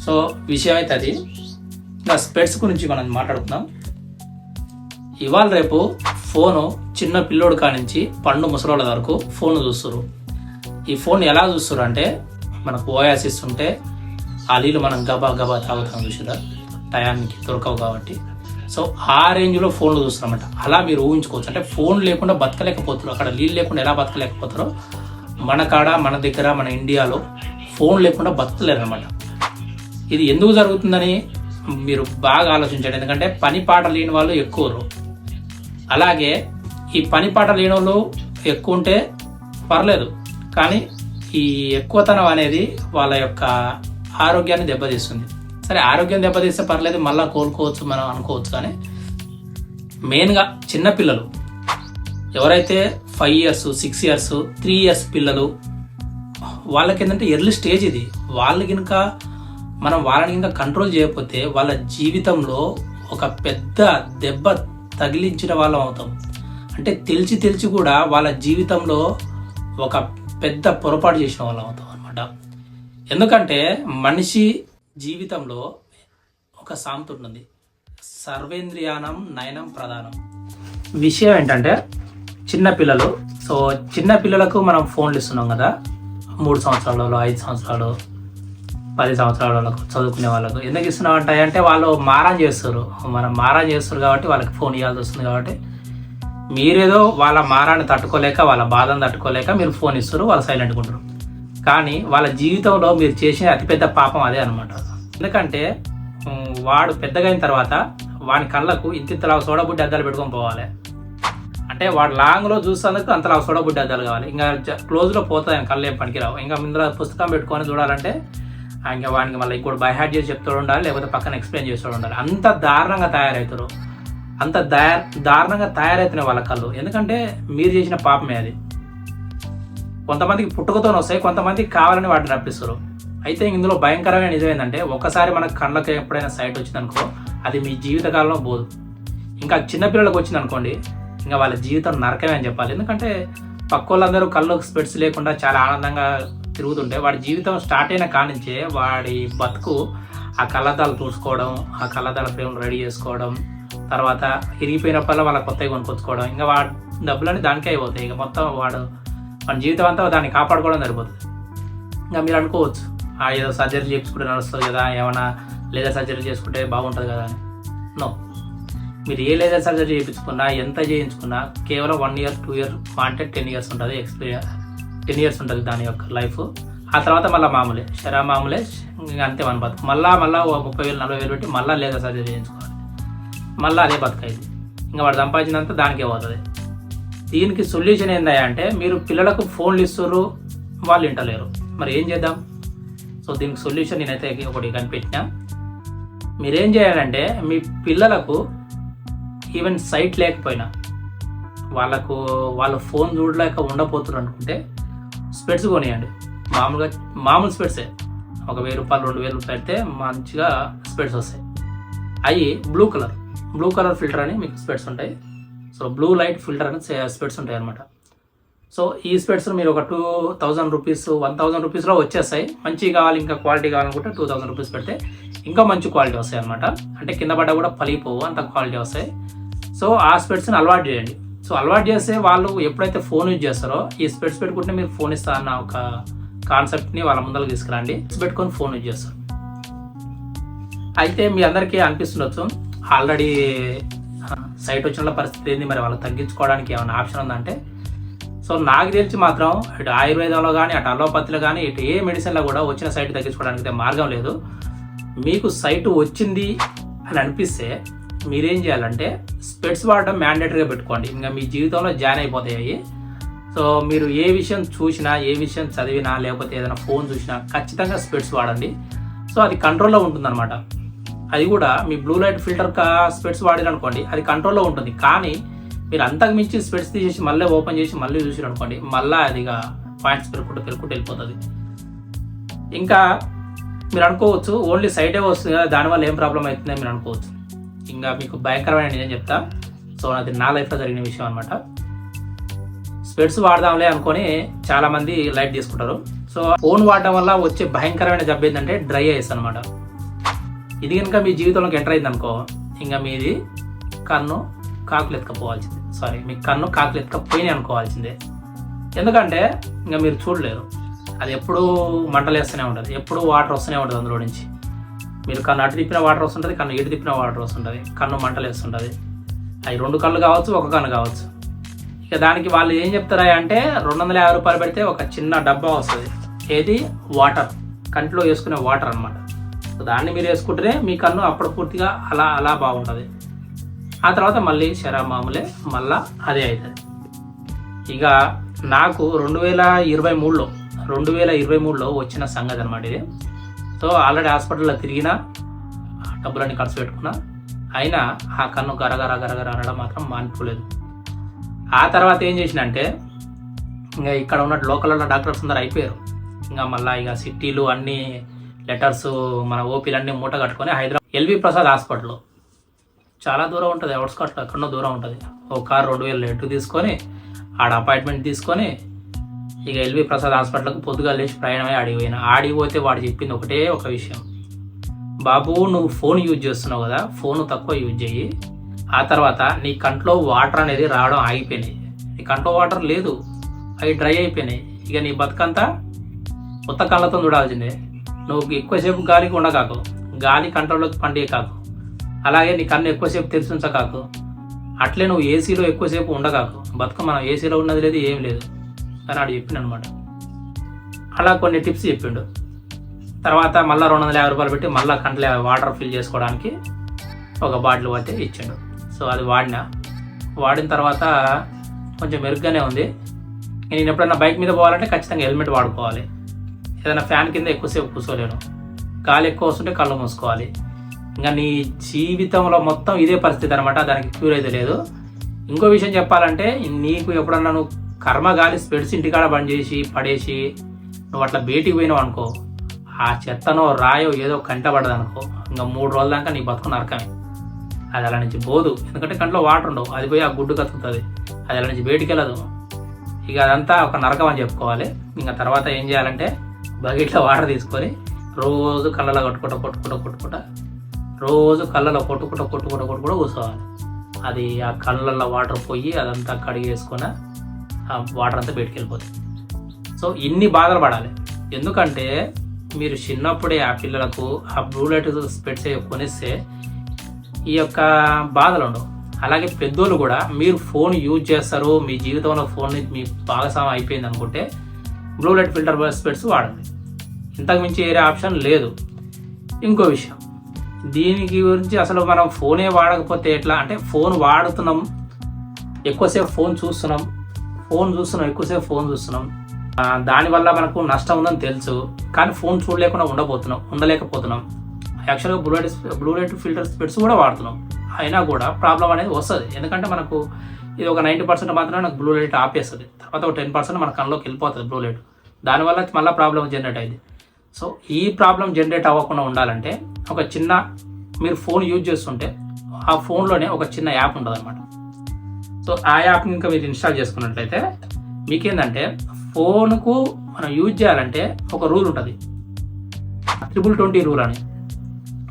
సో విషయం అయితే అది. ఇంకా స్పెట్స్ గురించి మనం మాట్లాడుకుందాం. ఇవాళ రేపు ఫోను చిన్న పిల్లోడు కానించి పండు ముసలోళ్ళ వరకు ఫోన్ చూస్తారు. ఈ ఫోన్ ఎలా చూస్తారు అంటే, మనకు ఓయాసిస్ ఉంటే ఆ నీళ్ళు మనం గబా గబా తాగుతాం, చూసారా, టయానికి దొరకవు కాబట్టి. సో ఆ రేంజ్లో ఫోన్లు చూస్తారన్నమాట. అలా మీరు ఊహించుకోవచ్చు. అంటే ఫోన్ లేకుండా బతకలేకపోతారు, అక్కడ నీళ్ళు లేకుండా ఎలా బతకలేకపోతారో మన కాడ, మన దగ్గర, మన ఇండియాలో ఫోన్ లేకుండా బతకలేరు అనమాట. ఇది ఎందుకు జరుగుతుందని మీరు బాగా ఆలోచించండి. ఎందుకంటే పని పాట లేని వాళ్ళు ఎక్కువరు. అలాగే ఈ పని పాట లేని వాళ్ళు ఎక్కువ ఉంటే పర్లేదు, కానీ ఈ ఎక్కువతనం అనేది వాళ్ళ యొక్క ఆరోగ్యాన్ని దెబ్బతీస్తుంది. సరే, ఆరోగ్యం దెబ్బతీస్తే పర్లేదు, మళ్ళీ కోలుకోవచ్చు మనం అనుకోవచ్చు. కానీ మెయిన్గా చిన్నపిల్లలు ఎవరైతే 5 years, 6 years, 3 years పిల్లలు, వాళ్ళకి ఏంటంటే ఎర్లీ స్టేజ్ ఇది. వాళ్ళకి ఇంకా మనం వాళ్ళని ఇంకా కంట్రోల్ చేయకపోతే వాళ్ళ జీవితంలో ఒక పెద్ద దెబ్బ తగిలించిన వాళ్ళం అవుతాం. అంటే తెలిసి కూడా వాళ్ళ జీవితంలో ఒక పెద్ద పొరపాటు చేసిన వాళ్ళం అవుతాం అనమాట. ఎందుకంటే మనిషి జీవితంలో ఒక సామెత ఉంటుంది, సర్వేంద్రియానం నయనం ప్రధానం. విషయం ఏంటంటే చిన్నపిల్లలు, సో చిన్నపిల్లలకు మనం ఫోన్లు ఇస్తున్నాం కదా, 3 సంవత్సరాలలో, 5 సంవత్సరాలు, 10 సంవత్సరాల వాళ్ళకు, చదువుకునే వాళ్ళకు ఎందుకు ఇస్తున్నాం అంటే వాళ్ళు మారం చేస్తారు. మనం మారం చేస్తారు కాబట్టి వాళ్ళకి ఫోన్ ఇవ్వాల్సి వస్తుంది. కాబట్టి మీరేదో వాళ్ళ మారాన్ని తట్టుకోలేక, వాళ్ళ బాధను తట్టుకోలేక మీరు ఫోన్ ఇస్తారు, వాళ్ళు సైలెంట్గా ఉంటారు. కానీ వాళ్ళ జీవితంలో మీరు చేసిన అతిపెద్ద పాపం అదే అనమాట. ఎందుకంటే వాడు పెద్దగా అయిన తర్వాత వాని కళ్ళకు ఇంతలా సోడబుడ్డి అద్దాలు పెట్టుకొని పోవాలి. అంటే వాడు లాంగ్లో చూసేందుకు అంతలా సోడబుడ్డి అద్దాలు కావాలి. ఇంకా క్లోజ్లో పోతుంది, ఆయన కళ్ళు ఏం పనికిరావు. ఇంకా ముందర పుస్తకం పెట్టుకొని చూడాలంటే ఇంకా వానికి మళ్ళీ ఇంకోటి బై హ్యాడ్ చేసి చెప్తూ ఉండాలి, లేకపోతే పక్కన ఎక్స్ప్లెయిన్ చేస్తూ ఉండాలి. అంత దారుణంగా తయారవుతారు, అంత దారుణంగా తయారవుతున్నాయి వాళ్ళ కళ్ళు. ఎందుకంటే మీరు చేసిన పాపమే అది. కొంతమందికి పుట్టుకతోనే వస్తాయి, కొంతమందికి కావాలని వాటిని రప్పిస్తారు. అయితే ఇందులో భయంకరమైన నిజం ఏంటంటే, ఒకసారి మనకు కళ్ళకి ఎప్పుడైనా సైట్ వచ్చిందనుకో, అది మీ జీవితకాలంలో పోదు. ఇంకా చిన్నపిల్లలకు వచ్చింది అనుకోండి, ఇంకా వాళ్ళ జీవితం నరకమే అని చెప్పాలి. ఎందుకంటే పక్క వాళ్ళందరూ కళ్ళు స్పెట్స్ లేకుండా చాలా ఆనందంగా తిరుగుతుంటే, వాడి జీవితం స్టార్ట్ అయిన కానించే వాడి బతుకు ఆ కళ్ళద్దాలు తుడుచుకోవడం, ఆ కళ్ళద్దాల ఫ్రేమ్లు రెడీ చేసుకోవడం, తర్వాత ఇరిగిపోయినప్పుడల్లా వాళ్ళ కొత్తగా కొనుక్కొచ్చుకోవడం, ఇంకా వాడి డబ్బులన్నీ దానికే అయిపోతాయి. ఇక మొత్తం మన జీవితం అంతా దాన్ని కాపాడుకోవడం సరిపోతుంది. ఇంకా మీరు అనుకోవచ్చు, ఏదో సర్జరీ చేసుకుంటే నడుస్తుంది కదా, ఏమైనా లేజర్ సర్జరీ చేసుకుంటే బాగుంటుంది కదా అని. నో, మీరు ఏ లేజర్ సర్జరీ చేయించుకున్నా, ఎంత చేయించుకున్నా కేవలం 1 year, 2 years, అంటే 10 years ఉంటుంది ఎక్స్పీరియన్స్. 10 years ఉంటుంది దాని యొక్క లైఫ్. ఆ తర్వాత మళ్ళీ మామూలే, మామూలే, ఇంకా అంతే మన బతుకు. మళ్ళీ 30,000, 40,000 పెట్టి మళ్ళీ లేజర్ సర్జరీ చేయించుకోవాలి, మళ్ళీ అదే బతుకైంది. ఇంకా వాడు సంపాదించినంత దానికే పోతుంది. దీనికి సొల్యూషన్ ఏందా అంటే, మీరు పిల్లలకు ఫోన్లు ఇస్తారు, వాళ్ళు వింటలేరు, మరి ఏం చేద్దాం? సో దీనికి సొల్యూషన్ నేనైతే ఒకటి కనిపెట్టినా. మీరేం చేయాలంటే, మీ పిల్లలకు ఈవెన్ సైట్ లేకపోయినా, వాళ్ళు ఫోన్ చూడలేక ఉండపోతున్నారు అనుకుంటే స్పెట్స్ కొనియండి. మామూలు స్పెట్సే, ఒక 1,000 రూపాయలు, 2,000 పెడితే మంచిగా స్పెట్స్ వస్తాయి. అవి బ్లూ కలర్ ఫిల్టర్ అని మీకు స్పెట్స్ ఉంటాయి. సో బ్లూ లైట్ ఫిల్టర్ అని స్పెట్స్ ఉంటాయి అనమాట. సో ఈ స్పెట్స్ మీరు ఒక 2,000 రూపీస్, 1,000 రూపీస్లో వచ్చేస్తాయి. మంచిగా కావాలి, ఇంకా క్వాలిటీ కావాలనుకుంటే 2,000 రూపీస్ పెడితే ఇంకా మంచి క్వాలిటీ వస్తాయి అనమాట. అంటే కింద పడ్డా కూడా పలిగిపోవు, అంత క్వాలిటీ వస్తాయి. సో ఆ స్పెట్స్ని అలవాటు చేయండి. సో అలవాటు చేస్తే వాళ్ళు ఎప్పుడైతే ఫోన్ యూజ్ చేస్తారో ఈ స్పెట్స్ పెట్టుకుంటే మీరు ఫోన్ ఇస్తా అన్న ఒక కాన్సెప్ట్ని వాళ్ళ ముందరకు తీసుకురండి. స్పెట్స్ పెట్టుకొని ఫోన్ యూజ్ చేస్తారు. అయితే మీ అందరికీ అనిపిస్తుండొచ్చు ఆల్రెడీ సైట్ వచ్చిన పరిస్థితి ఏంది, మరి వాళ్ళు తగ్గించుకోవడానికి ఏమైనా ఆప్షన్ ఉందంటే, సో నాకు తెలిసి మాత్రం ఇటు ఆయుర్వేదంలో కానీ అటు అలోపతిలో కానీ ఇటు ఏ మెడిసిన్లో కూడా వచ్చిన సైట్ తగ్గించుకోవడానికి అయితే మార్గం లేదు. మీకు సైట్ వచ్చింది అని అనిపిస్తే మీరేం చేయాలంటే స్పెట్స్ వాడడం మ్యాండేటరీగా పెట్టుకోండి. ఇంకా మీ జీవితంలో జాయిన్ అయిపోతాయి. సో మీరు ఏ విషయం చూసినా, ఏ విషయం చదివినా, లేకపోతే ఏదైనా ఫోన్ చూసినా ఖచ్చితంగా స్పెట్స్ వాడండి. సో అది కంట్రోల్లో ఉంటుందన్నమాట. అది కూడా మీ బ్లూ లైట్ ఫిల్టర్ స్పెట్స్ వాడిరనుకోండి అది కంట్రోల్లో ఉంటుంది. కానీ మీరు అంతకు మించి స్పెట్స్ తీసేసి మళ్ళీ ఓపెన్ చేసి మళ్ళీ చూసిరనుకోండి మళ్ళీ అదిగా పాయింట్స్ పెరుగుకుంటూ వెళ్ళిపోతుంది. ఇంకా మీరు అనుకోవచ్చు ఓన్లీ సైటే వస్తుంది కదా, దానివల్ల ఏం ప్రాబ్లం అవుతుందని మీరు అనుకోవచ్చు. ఇంకా మీకు భయంకరమైన నేను చెప్తా. సో అది నా లైఫ్లో జరిగిన విషయం అనమాట. స్పెట్స్ వాడదాంలే అనుకొని చాలామంది లైట్ తీసుకుంటారు. సో ఫోన్ వాడడం వల్ల వచ్చే భయంకరమైన జబ్బు ఏంటంటే డ్రై ఐస్ అనమాట. ఇది కనుక మీ జీవితంలోకి ఎంటర్ అయింది అనుకో, ఇంకా మీది కన్ను కాకులు ఎత్తుకపోవాల్సిందే. మీ కన్ను కాకులు ఎత్తుకపోయినాయి అనుకోవాల్సిందే. ఎందుకంటే ఇంకా మీరు చూడలేరు. అది ఎప్పుడూ మంటలు వేస్తూనే ఉంటుంది, ఎప్పుడు వాటర్ వస్తూనే ఉంటుంది అందులో నుంచి. మీరు కన్ను అటు తిప్పిన వాటర్ వస్తుంటుంది, కన్ను ఇటు తిప్పిన వాటర్ వస్తుంటుంది, కన్ను మంటలు వేస్తుంటుంది. అవి 2 కళ్ళు కావచ్చు, 1 కన్ను కావచ్చు. ఇక దానికి వాళ్ళు ఏం చెప్తారా అంటే 250 రూపాయలు పెడితే ఒక చిన్న డబ్బా వస్తుంది. ఏది వాటర్, కంట్లో వేసుకునే వాటర్ అనమాట. సో దాన్ని మీరు వేసుకుంటేనే మీ కన్ను అప్పుడు పూర్తిగా అలా బాగుంటుంది. ఆ తర్వాత మళ్ళీ మామూలే మళ్ళా అదే అవుతుంది. ఇక నాకు 2023లో వచ్చిన సంగతి అనమాట ఇది. సో ఆల్రెడీ హాస్పిటల్లో తిరిగినా, డబ్బులన్నీ ఖర్చు పెట్టుకున్నా, అయినా ఆ కన్ను గరగర అనడం మాత్రం మానిపోలేదు. ఆ తర్వాత ఏం చేసినంటే ఇంకా ఇక్కడ ఉన్న లోకల్లో డాక్టర్స్ అందరూ అయిపోయారు. ఇంకా మళ్ళీ ఇక సిటీలు అన్ని లెటర్స్ మన ఓపీలు అన్నీ మూట కట్టుకొని హైదరాబాద్ ఎల్వి ప్రసాద్ హాస్పిటల్ చాలా దూరం ఉంటుంది, అవుట్స్కట్లో ఎక్కడో దూరం ఉంటుంది. ఒక కారు 2000 రేటు తీసుకొని ఆడ అపాయింట్మెంట్ తీసుకొని ఇక ఎల్వి ప్రసాద్ హాస్పిటల్కి పొద్దుగా లేచి ప్రయాణమే ఆడిపోతే వాడు చెప్పింది ఒకటే ఒక విషయం, బాబు నువ్వు ఫోన్ యూజ్ చేస్తున్నావు కదా, ఫోన్ తక్కువ యూజ్ చెయ్యి. ఆ తర్వాత నీ కంట్లో వాటర్ అనేది రావడం ఆగిపోయినాయి, నీ కంట్లో వాటర్ లేదు, అవి డ్రై అయిపోయినాయి. ఇక నీ బతుకంతా కొత్త కళ్ళతో చూడాల్సిందే. నువ్వు ఎక్కువసేపు గాలికి ఉండకాకు, గాలి కంట్రోల్లోకి పండియ కాకు, అలాగే నీ కన్ను ఎక్కువసేపు తెరిచి ఉంచకాకు, అట్లే నువ్వు ఏసీలో ఎక్కువసేపు ఉండకాకు. బతుక మనం ఏసీలో ఉన్నది లేదు ఏం లేదు అని ఆడు చెప్పిండు అనమాట. అలా కొన్ని టిప్స్ చెప్పిండు. తర్వాత మళ్ళీ 250 రూపాయలు పెట్టి మళ్ళీ కంట్లో వాటర్ ఫిల్ చేసుకోవడానికి ఒక బాటిల్ అయితే ఇచ్చిండు. సో అది వాడిన తర్వాత కొంచెం మెరుగ్గానే ఉంది. నేను ఎప్పుడైనా బైక్ మీద పోవాలంటే ఖచ్చితంగా హెల్మెట్ వాడుకోవాలి. ఏదైనా ఫ్యాన్ కింద ఎక్కువసేపు కూర్చోలేను, గాలి ఎక్కువ వస్తుంటే కళ్ళు మూసుకోవాలి. ఇంకా నీ జీవితంలో మొత్తం ఇదే పరిస్థితి అనమాట, దానికి క్యూర్ అయితే లేదు. ఇంకో విషయం చెప్పాలంటే నీకు ఎప్పుడన్నా నువ్వు కర్మగాలి స్పెట్స్ ఇంటికాడ బంద్ చేసి పడేసి నువ్వు అట్లా బయటికి పోయినావు అనుకో, ఆ చెత్తనో రాయో ఏదో కంట పడదు అనుకో, ఇంకా 3 రోజుల దాకా నీ బతుకు నరకమే. అది అలా నుంచి పోదు, ఎందుకంటే కంట్లో వాటర్ ఉండవు, అది పోయి ఆ గుడ్డు కతుకుతుంది, అది అలా నుంచి బయటికి వెళ్ళదు. ఇక అదంతా ఒక నరకం అని చెప్పుకోవాలి. ఇంకా తర్వాత ఏం చేయాలంటే బకెట్లో వాటర్ తీసుకొని రోజు కళ్ళలో కొట్టుకుంటా రోజు కళ్ళలో కొట్టుకుంటూ కూర్చోవాలి. అది ఆ కళ్ళల్లో వాటర్ పోయి అదంతా కడిగేసుకొని ఆ వాటర్ అంతా బయటికి వెళ్ళిపోతుంది. సో ఇన్ని బాధలు పడాలి. ఎందుకంటే మీరు చిన్నప్పుడే ఆ పిల్లలకు ఆ బ్లూ లైట్ స్పెట్స్ కొనిస్తే ఈ యొక్క బాధలు ఉండవు. అలాగే పెద్దోళ్ళు కూడా మీరు ఫోన్ యూజ్ చేస్తారు, మీ జీవితంలో ఫోన్ మీ భాగస్వామ్యం అయిపోయింది అనుకుంటే బ్లూ లైట్ ఫిల్టర్ స్పెట్స్ వాడండి. ఇంతకు మించి వేరే ఆప్షన్ లేదు. ఇంకో విషయం, దీనికి గురించి అసలు మనం ఫోనే వాడకపోతే ఎట్లా అంటే, ఫోన్ వాడుతున్నాం, ఎక్కువసేపు ఫోన్ చూస్తున్నాం, ఎక్కువసేపు ఫోన్ చూస్తున్నాం, దానివల్ల మనకు నష్టం ఉందని తెలుసు, కానీ ఫోన్ చూడలేకుండా ఉండలేకపోతున్నాం. యాక్చువల్గా బ్లూ లైట్ ఫిల్టర్ స్పెట్స్ కూడా వాడుతున్నాం, అయినా కూడా ప్రాబ్లం అనేది వస్తుంది. ఎందుకంటే మనకు ఇది ఒక 90% మాత్రమే నాకు బ్లూ లైట్ ఆపేస్తుంది, తర్వాత ఒక 10% మన కళ్ళలోకి వెళ్ళిపోతుంది బ్లూ లైట్, దానివల్ల మళ్ళీ ప్రాబ్లం జనరేట్ అయింది. సో ఈ ప్రాబ్లం జనరేట్ అవ్వకుండా ఉండాలంటే ఒక చిన్న, మీరు ఫోన్ యూజ్ చేస్తుంటే ఆ ఫోన్లోనే ఒక చిన్న యాప్ ఉంటుంది అనమాట. సో ఆ యాప్ని ఇంకా మీరు ఇన్స్టాల్ చేసుకున్నట్లయితే మీకేంటంటే ఫోన్కు మనం యూజ్ చేయాలంటే ఒక రూల్ ఉంటుంది, 20-20 రూల్ అని.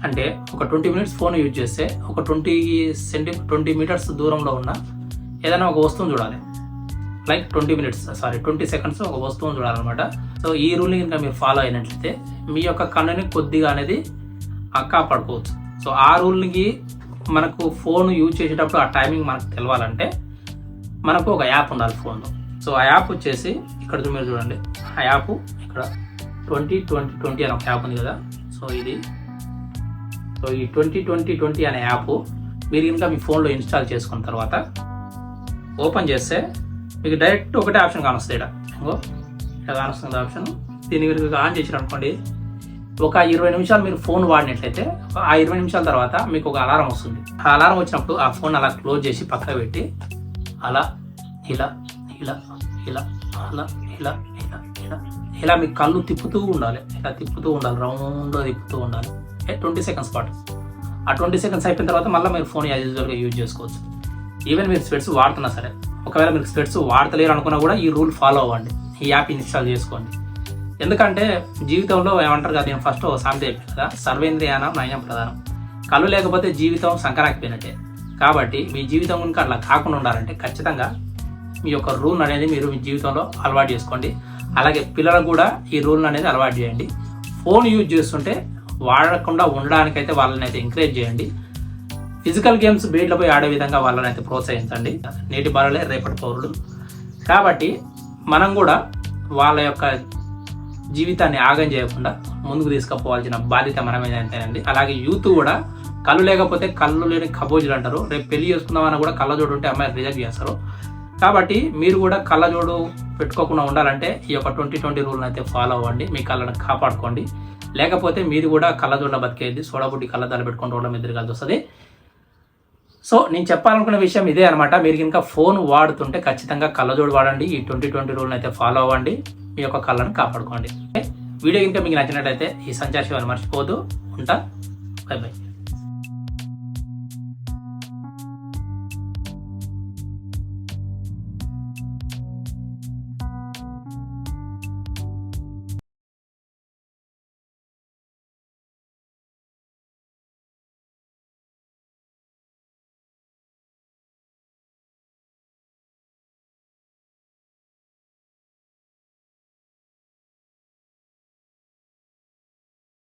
అంటే ఒక 20 మినిట్స్ ఫోన్ యూజ్ చేస్తే ఒక 20 మీటర్స్ దూరంలో ఉన్న ఏదైనా ఒక వస్తువుని చూడాలి, లైక్ 20 సెకండ్స్ ఒక వస్తువుని చూడాలన్నమాట. సో ఈ రూల్ని కనుక మీరు ఫాలో అయినట్లయితే మీ యొక్క కన్నుని కొద్దిగా అనేది కాపాడుకోవచ్చు. సో ఆ రూల్కి మనకు ఫోన్ యూజ్ చేసేటప్పుడు ఆ టైమింగ్ మనకు తెలవాలంటే మనకు ఒక యాప్ ఉండాలి ఫోన్లో. సో ఆ యాప్ వచ్చేసి ఇక్కడ మీరు చూడండి, ఆ యాప్ ఇక్కడ 20-20-20 అనే ఒక యాప్ ఉంది కదా. సో ఈ 20-20-20 అనే యాప్ మీరు కనుక మీ ఫోన్లో ఇన్స్టాల్ చేసుకున్న తర్వాత ఓపెన్ చేస్తే మీకు డైరెక్ట్ ఒకటే ఆప్షన్ కానొస్తుంది. ఇక్కడ కానొస్తుంది ఆప్షన్. దీన్ని మీరు ఆన్ చేసారు అనుకోండి, ఒక 20 నిమిషాలు మీరు ఫోన్ వాడినట్లయితే ఆ 20 నిమిషాల తర్వాత మీకు ఒక అలారం వస్తుంది. ఆ అలారం వచ్చినప్పుడు ఆ ఫోన్ అలా క్లోజ్ చేసి పక్కన పెట్టి అలా ఇలా ఇలా ఇలా అలా ఇలా ఇలా ఇలా ఇలా మీ కళ్ళు తిప్పుతూ ఉండాలి. ఇలా తిప్పుతూ ఉండాలి, రౌండ్గా తిప్పుతూ ఉండాలి 20 సెకండ్స్ పాటు. ఆ 20 సెకండ్స్ అయిపోయిన తర్వాత మళ్ళీ మీరు ఫోన్ యాజ్ యూజువల్గా యూజ్ చేసుకోవచ్చు. ఈవెన్ మీరు స్పెట్స్ వాడుతున్నా సరే, ఒకవేళ మీరు స్పెట్స్ వాడతలేరు అనుకున్నా కూడా ఈ రూల్ ఫాలో అవ్వండి, ఈ యాప్ ఇన్స్టాల్ చేసుకోండి. ఎందుకంటే జీవితంలో ఏమంటారు కదా, నేను ఫస్ట్ సామెత చెప్పాను కదా, సర్వేంద్రియానం నయం ప్రధానం. కళ్ళు లేకపోతే జీవితం సంకరాకపోయినట్టే. కాబట్టి మీ జీవితం కనుక అట్లా కాకుండా ఉండాలంటే ఖచ్చితంగా మీ యొక్క రూల్ అనేది మీరు మీ జీవితంలో అలవాటు చేసుకోండి. అలాగే పిల్లలకు కూడా ఈ రూల్ అనేది అలవాటు చేయండి. ఫోన్ యూజ్ చేస్తుంటే వాడకుండా ఉండడానికైతే వాళ్ళని అయితే ఎంకరేజ్ చేయండి. ఫిజికల్ గేమ్స్ బయటలో పోయి ఆడే విధంగా వాళ్ళని అయితే ప్రోత్సహించండి. నేటి బాలలే రేపటి పౌరులు. కాబట్టి మనం కూడా వాళ్ళ యొక్క జీవితాన్ని ఆగం చేయకుండా ముందుకు తీసుకుపోవాల్సిన బాధ్యత మనమేనంతేనండి. అలాగే యూత్ కూడా కళ్ళు లేకపోతే కళ్ళు లేని కబోజులు అంటారు. రేపు పెళ్లి చేసుకుందామని కూడా కళ్ళజోడు ఉంటే అమ్మాయిలు రిజెక్ట్ చేస్తారు. కాబట్టి మీరు కూడా కళ్ళజోడు పెట్టుకోకుండా ఉండాలంటే ఈ యొక్క 20-20 రూల్ని అయితే ఫాలో అవ్వండి, మీ కళ్ళను కాపాడుకోండి. లేకపోతే మీరు కూడా కళ్ళజోడులో బతికేది సోడాబుడ్డి కళ్ళద్దాలు పెట్టుకుని రోడ్ల మీద తిరగాల్సి వస్తుంది. సో నేను చెప్పాలనుకున్న విషయం ఇదే అనమాట. మీరు కనుక ఫోన్ వాడుతుంటే ఖచ్చితంగా కళ్ళజోడు వాడండి, ఈ 20-20 రూల్ని అయితే ఫాలో అవ్వండి, మీ యొక్క కళ్ళను కాపాడుకోండి. వీడియో కనుక మీకు నచ్చినట్లయితే ఈ సంచార శివాన్ని మర్చిపోవద్దు. ఉంటా, బై బై.